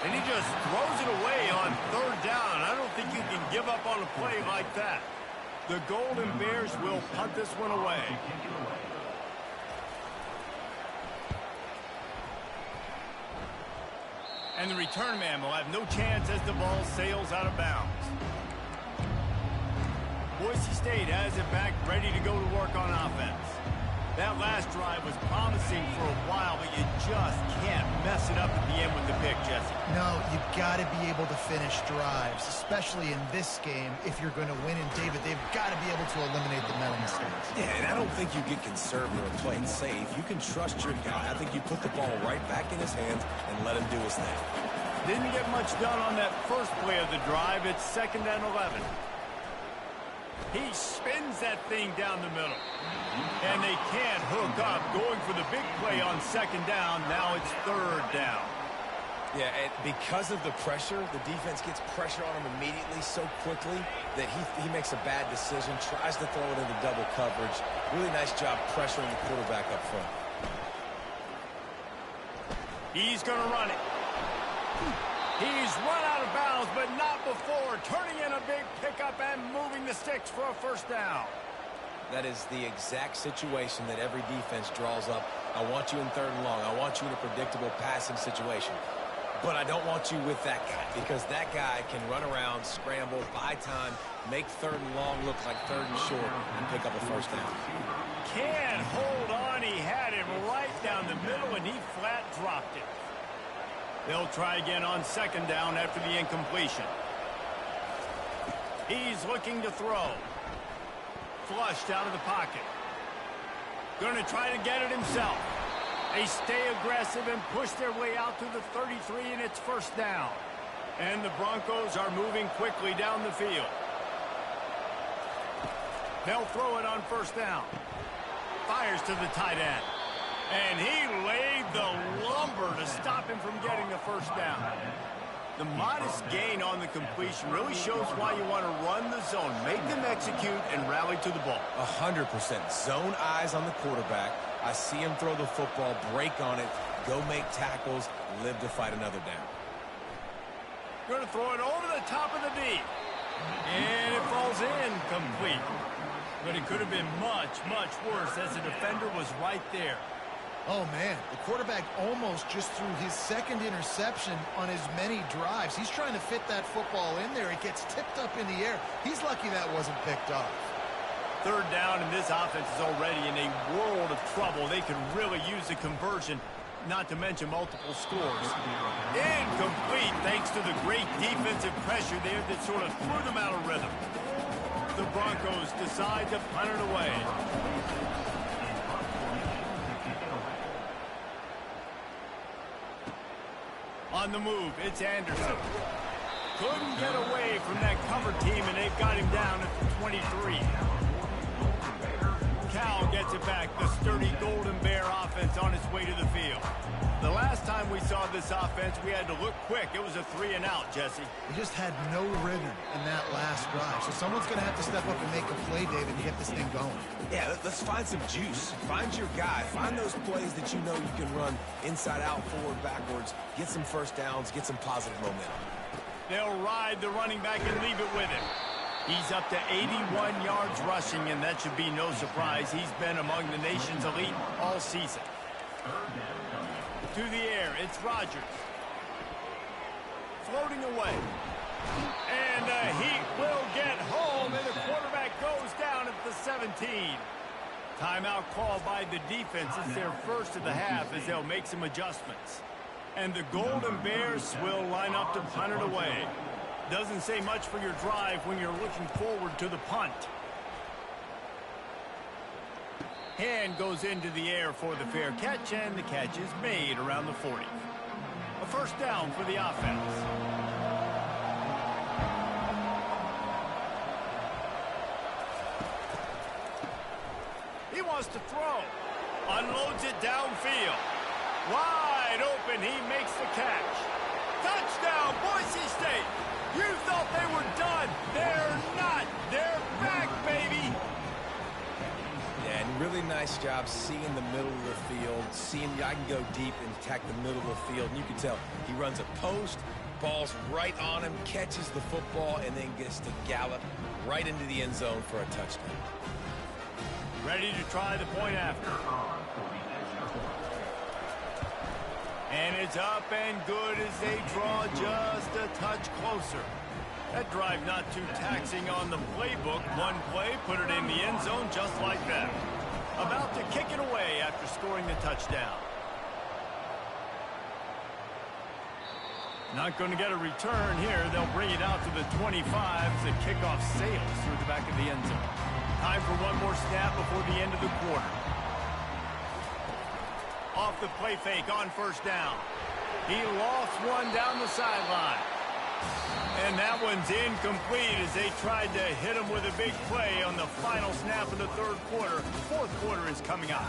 And he just throws it away on 3rd down. I don't think you can give up on a play like that. The Golden Bears will punt this one away. And the return man will have no chance as the ball sails out of bounds. Boise State has it back, ready to go to work on offense. That last drive was promising for a while, but you just can't mess it up at the end with the pick, Jesse. No, you've got to be able to finish drives, especially in this game. If you're going to win, and David, they've got to be able to eliminate the mental mistakes. Yeah, and I don't think you get conservative or play it safe. You can trust your guy. I think you put the ball right back in his hands and let him do his thing. Didn't get much done on that first play of the drive. It's 2nd and 11. He spins that thing down the middle. And they can't hook up. Going for the big play on 2nd down. Now it's 3rd down. Yeah, and because of the pressure, the defense gets pressure on him immediately so quickly that he makes a bad decision, tries to throw it into double coverage. Really nice job pressuring the quarterback up front. He's going to run it. He's run out of bounds, but not before. Turning in a big pickup and moving the sticks for a 1st down. That is the exact situation that every defense draws up. I want you in 3rd and long. I want you in a predictable passing situation. But I don't want you with that guy, because that guy can run around, scramble, buy time, make 3rd and long look like 3rd and short, and pick up a 1st down. Can't hold on. He had him right down the middle, and he flat dropped it. They'll try again on 2nd down after the incompletion. He's looking to throw. Flushed out of the pocket. Going to try to get it himself. They stay aggressive and push their way out to the 33, and it's 1st down. And the Broncos are moving quickly down the field. They'll throw it on 1st down. Fires to the tight end. And he laid the lumber to stop him from getting the 1st down. The modest gain on the completion really shows why you want to run the zone. Make them execute and rally to the ball. 100%. Zone eyes on the quarterback. I see him throw the football, break on it, go make tackles, live to fight another down. Going to throw it over the top of the D. And it falls in complete. But it could have been much, much worse as the defender was right there. Oh, man, the quarterback almost just threw his 2nd interception on as many drives. He's trying to fit that football in there. It gets tipped up in the air. He's lucky that wasn't picked off. 3rd down, and this offense is already in a world of trouble. They can really use a conversion, not to mention multiple scores. Incomplete, thanks to the great defensive pressure there that sort of threw them out of rhythm. The Broncos decide to punt it away. On the move, it's Anderson. Couldn't get away from that cover team, and they've got him down at the 23. Cal gets it back. The sturdy Golden Bear offense it's on its way to the field. The last time we saw this offense, we had to look quick. It was a 3-and-out, Jesse. They just had no rhythm in that last drive. So someone's going to have to step up and make a play, David, and get this thing going. Yeah, let's find some juice. Find your guy. Find those plays that you know you can run inside out, forward, backwards. Get some first downs. Get some positive momentum. They'll ride the running back and leave it with him. He's up to 81 yards rushing, and that should be no surprise. He's been among the nation's elite all season. To the air, it's Rodgers. Floating away. And the Heat will get home, and the quarterback goes down at the 17. Timeout called by the defense. It's their first of the half as they'll make some adjustments. And the Golden Bears will line up to punt it away. Doesn't say much for your drive when you're looking forward to the punt. Hand goes into the air for the fair catch, and the catch is made around the 40. A first down for the offense. He wants to throw. Unloads it downfield. Wide open, he makes the catch. Touchdown, Boise State. You thought they were done. They're not. They're back, baby. Yeah, and really nice job seeing the middle of the field, seeing I can go deep and attack the middle of the field. And you can tell he runs a post, ball's right on him, catches the football, and then gets to gallop right into the end zone for a touchdown. Ready to try the point after. And it's up and good as they draw just a touch closer. That drive not too taxing on the playbook. One play, put it in the end zone just like that. About to kick it away after scoring the touchdown. Not going to get a return here. They'll bring it out to the 25 as the kickoff sails through the back of the end zone. Time for one more snap before the end of the quarter. Off the play fake on first down. He lost one down the sideline. And that one's incomplete as they tried to hit him with a big play on the final snap of the third quarter. Fourth quarter is coming up.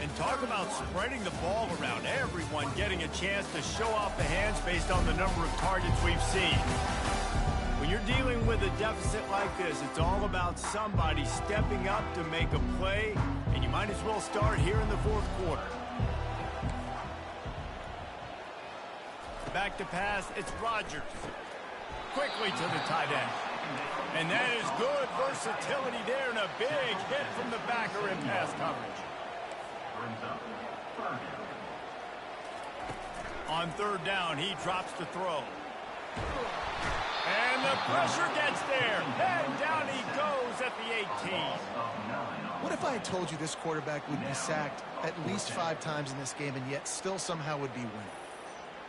And talk about spreading the ball around. Everyone getting a chance to show off the hands based on the number of targets we've seen. When you're dealing with a deficit like this, it's all about somebody stepping up to make a play, and you might as well start here in the fourth quarter. Back to pass, it's Rodgers. Quickly to the tight end. And that is good versatility there and a big hit from the backer in pass coverage. On third down, he drops the throw. And the pressure gets there. And down he goes at the 18. What if I had told you this quarterback would be sacked at least 5 times in this game and yet still somehow would be winning?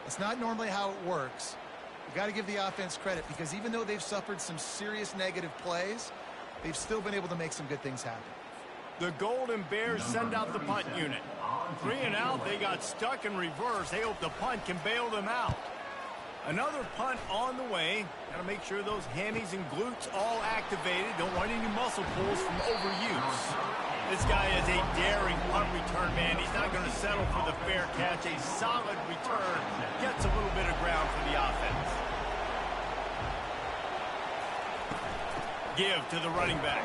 It's not normally how it works. You've got to give the offense credit because even though they've suffered some serious negative plays, they've still been able to make some good things happen. The Golden Bears send out the punt unit. 3 and out, they got stuck in reverse. They hope the punt can bail them out. Another punt on the way. Got to make sure those hammies and glutes all activated. Don't want any muscle pulls from overuse. This guy is a daring punt return man. He's not going to settle for the fair catch. A solid return. Gets a little bit of ground for the offense. Give to the running back.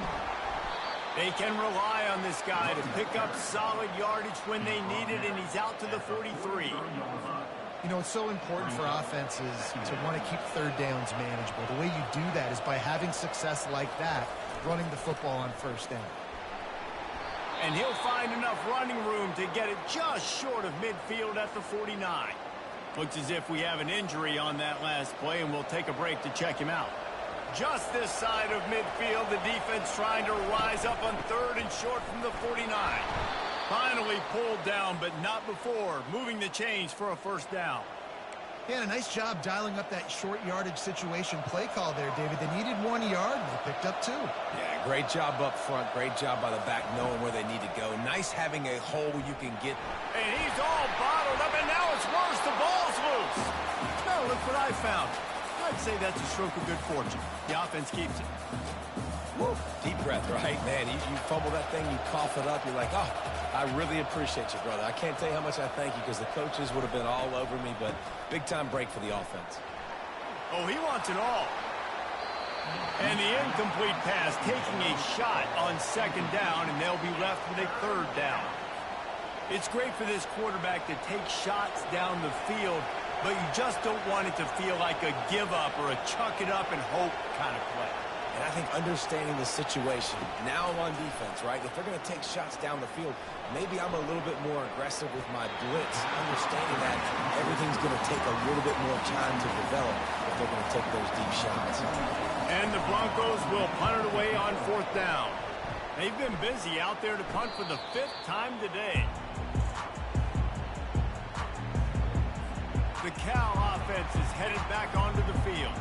They can rely on this guy to pick up solid yardage when they need it, and he's out to the 43. You know, it's so important for offenses to want to keep third downs manageable. The way you do that is by having success like that, running the football on first down. And he'll find enough running room to get it just short of midfield at the 49. Looks as if we have an injury on that last play, and we'll take a break to check him out. Just this side of midfield, the defense trying to rise up on third and short from the 49. Finally pulled down, but not before moving the chains for a first down. Yeah, a nice job dialing up that short yardage situation play call there, David. They needed 1 yard, and they picked up 2. Yeah, great job up front. Great job by the back knowing where they need to go. Nice having a hole you can get. And he's all bottled up, and now it's worse. The ball's loose. Now look what I found. I'd say that's a stroke of good fortune. The offense keeps it. Woo. Deep breath, right? Man, you fumble that thing, you cough it up, you're like, oh, I really appreciate you, brother. I can't tell you how much I thank you because the coaches would have been all over me, but big-time break for the offense. Oh, he wants it all. And the incomplete pass taking a shot on second down, and they'll be left with a third down. It's great for this quarterback to take shots down the field, but you just don't want it to feel like a give-up or a chuck-it-up and hope kind of play. And I think understanding the situation, now I'm on defense, right? If they're going to take shots down the field, maybe I'm a little bit more aggressive with my blitz, understanding that everything's going to take a little bit more time to develop if they're going to take those deep shots. And the Broncos will punt it away on fourth down. They've been busy out there to punt for the 5th time today. The Cal offense is headed back onto the field.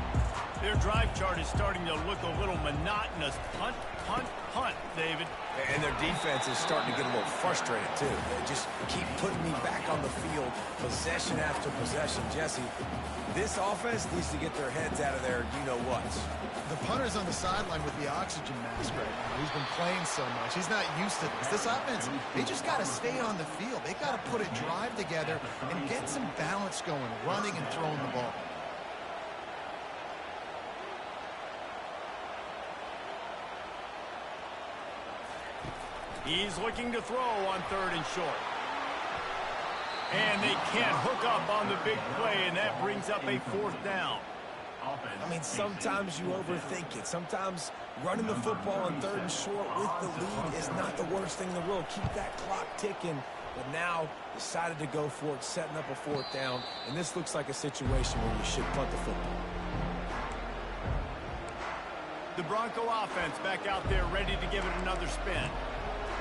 Their drive chart is starting to look a little monotonous. Punt, punt, punt, David. And their defense is starting to get a little frustrated, too. They just keep putting me back on the field, possession after possession. Jesse, this offense needs to get their heads out of their you-know-whats. The punter's on the sideline with the oxygen mask right now. He's been playing so much. He's not used to this. This offense, they just got to stay on the field. They got to put a drive together and get some balance going, running and throwing the ball. He's looking to throw on 3rd and short. And they can't hook up on the big play, and that brings up a 4th down. I mean, sometimes you overthink it. Sometimes running the football on 3rd and short with the lead is not the worst thing in the world. Keep that clock ticking. But now decided to go for it, setting up a 4th down. And this looks like a situation where you should punt the football. The Bronco offense back out there ready to give it another spin.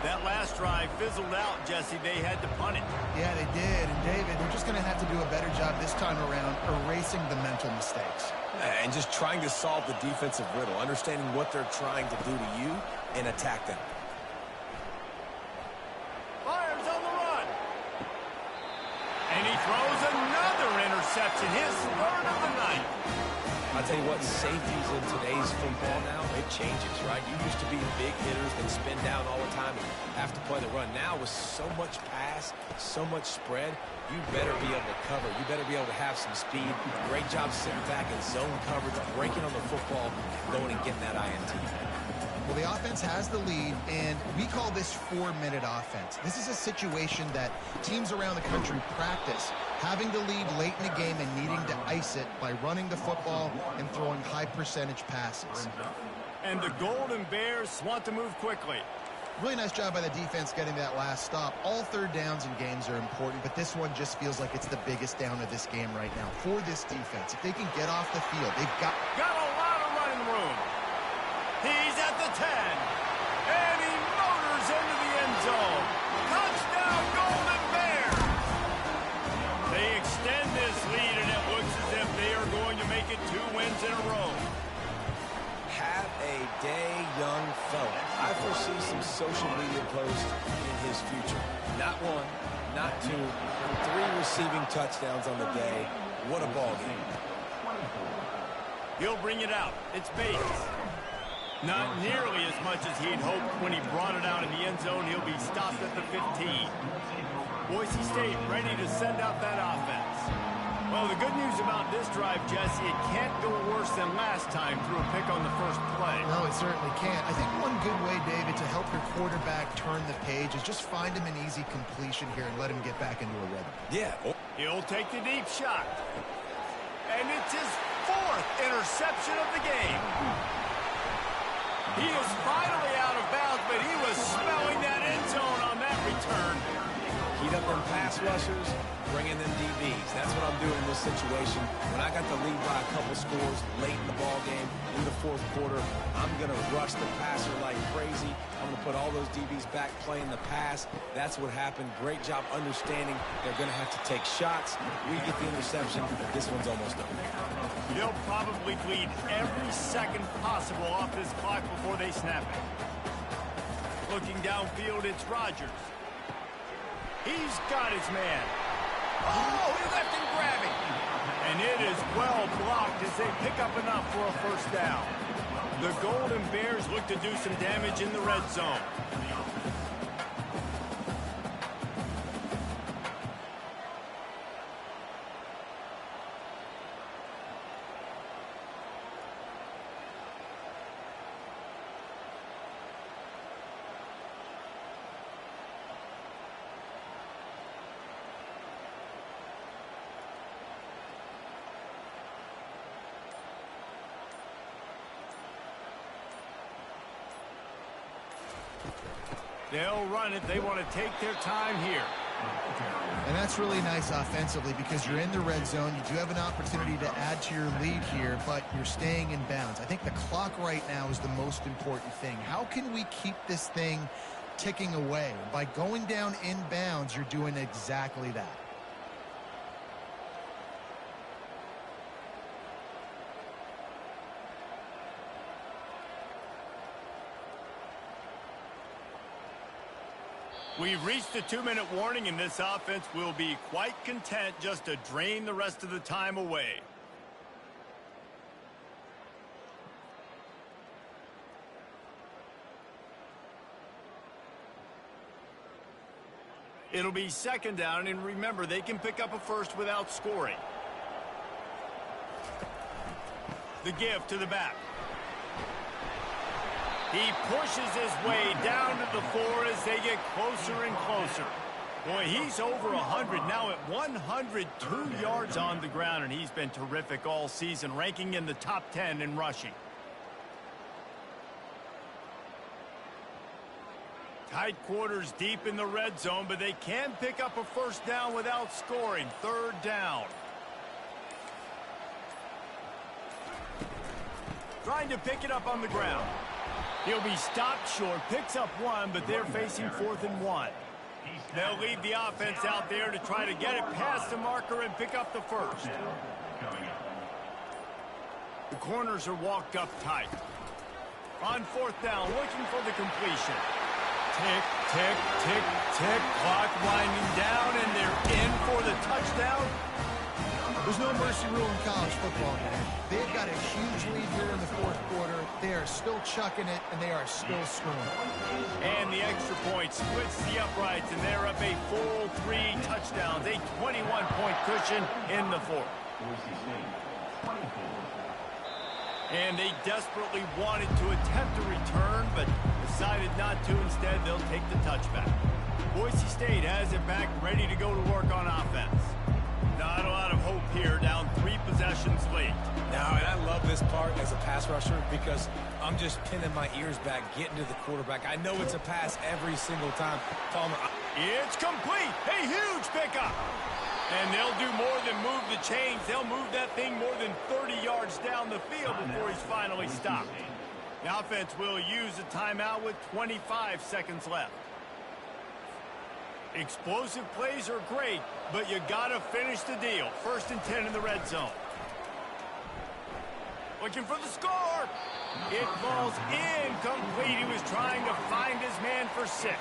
That last drive fizzled out, Jesse. They had to punt it. Yeah, they did. And, David, they're just going to have to do a better job this time around erasing the mental mistakes. And just trying to solve the defensive riddle, understanding what they're trying to do to you and attack them. Fires on the run. And he throws another interception, his 3rd of the night. I'll tell you what, safeties in today's football now, it changes, right? You used to be big hitters that spin down all the time and have to play the run. Now with so much pass, so much spread, you better be able to cover. You better be able to have some speed. Great job sitting back in zone coverage, breaking on the football, going and getting that INT. Well, the offense has the lead, and we call this 4-minute offense. This is a situation that teams around the country practice, having the lead late in the game and needing to ice it by running the football and throwing high-percentage passes. And the Golden Bears want to move quickly. Really nice job by the defense getting that last stop. All 3rd downs in games are important, but this one just feels like it's the biggest down of this game right now for this defense. If they can get off the field, they've got a lot of running room. He's at the 10. And he motors into the end zone. Touchdown, Golden Bears. They extend this lead, and it looks as if they are going to make it 2 wins in a row. Have a day, young fella. I foresee some social media posts in his future. Not 1, not 2, 3 receiving touchdowns on the day. What a ball game. He'll bring it out. It's Bates. Not nearly as much as he'd hoped when he brought it out in the end zone. He'll be stopped at the 15. Boise State ready to send out that offense. Well, the good news about this drive, Jesse, it can't go worse than last time through a pick on the first play. No, it certainly can't. I think one good way, David, to help your quarterback turn the page is just find him an easy completion here and let him get back into a rhythm. Yeah. He'll take the deep shot. And it's his 4th interception of the game. He is finally out of bounds, but he was smelling that end zone on that return. Heat up them pass rushers, bring in them DBs. That's what I'm doing in this situation. When I got the lead by a couple scores late in the ball game, in the 4th quarter, I'm going to rush the passer like crazy. I'm going to put all those DBs back playing the pass. That's what happened. Great job understanding they're going to have to take shots. We get the interception. This one's almost done. They'll probably bleed every second possible off this clock before they snap it. Looking downfield, it's Rodgers. He's got his man. Oh, he left him grabbing. And it is well blocked as they pick up enough for a first down. The Golden Bears look to do some damage in the red zone. They'll run it. They want to take their time here. And that's really nice offensively because you're in the red zone. You do have an opportunity to add to your lead here, but you're staying in bounds. I think the clock right now is the most important thing. How can we keep this thing ticking away? By going down in bounds, you're doing exactly that. We've reached the 2-minute warning, and this offense will be quite content just to drain the rest of the time away. It'll be second down, and remember, they can pick up a first without scoring. The give to the back. He pushes his way down to the 4 as they get closer and closer. Boy, he's over 100 now at 102 yards on the ground, and he's been terrific all season, ranking in the top 10 in rushing. Tight quarters deep in the red zone, but they can pick up a first down without scoring. Third down. Trying to pick it up on the ground. He'll be stopped short, picks up 1, but they're facing 4th and 1. They'll leave the offense out there to try to get it past the marker and pick up the first. The corners are walked up tight. On 4th down, looking for the completion. Tick, tick, tick, tick. Clock winding down, and they're in for the touchdown. There's no mercy rule in college football, man. They've got a huge lead here in the 4th quarter. They are still chucking it, and they are still scoring. And the extra point splits the uprights, and they're up a full 3 touchdowns, a 21-point cushion in the 4th. And they desperately wanted to attempt a return, but decided not to. Instead, they'll take the touchback. Boise State has it back, ready to go to work on offense. Not a lot of hope here, down 3 possessions late. Now, and I love this part as a pass rusher because I'm just pinning my ears back, getting to the quarterback. I know it's a pass every single time. Palmer. It's complete. A huge pickup. And they'll do more than move the chains. They'll move that thing more than 30 yards down the field before he's finally stopped. The offense will use a timeout with 25 seconds left. Explosive plays are great, but you gotta finish the deal. 1st and 10 in the red zone. Looking for the score. It falls incomplete. He was trying to find his man for 6.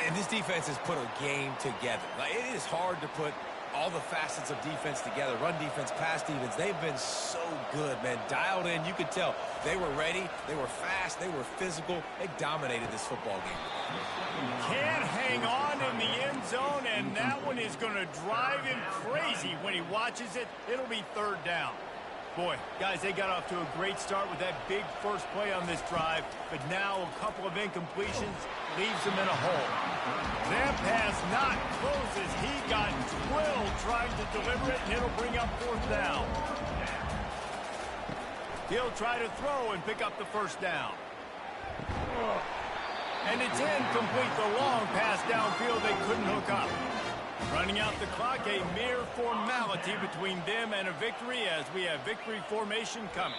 And this defense has put a game together. Like, it is hard to put all the facets of defense together. Run defense, pass defense. They've been so good, man. Dialed in. You could tell they were ready. They were fast. They were physical. They dominated this football game. Can't hang on in the end zone, and that one is going to drive him crazy when he watches it. It'll be 3rd down. Boy, guys, they got off to a great start with that big first play on this drive, but now a couple of incompletions leaves them in a hole. That pass not close as he got drilled trying to deliver it, and it'll bring up 4th down. He'll try to throw and pick up the first down. And it's incomplete. The long pass downfield they couldn't hook up. Running out the clock, a mere formality between them and a victory as we have victory formation coming.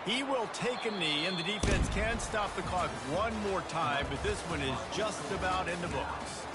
He will take a knee, and the defense can stop the clock one more time, but this one is just about in the books.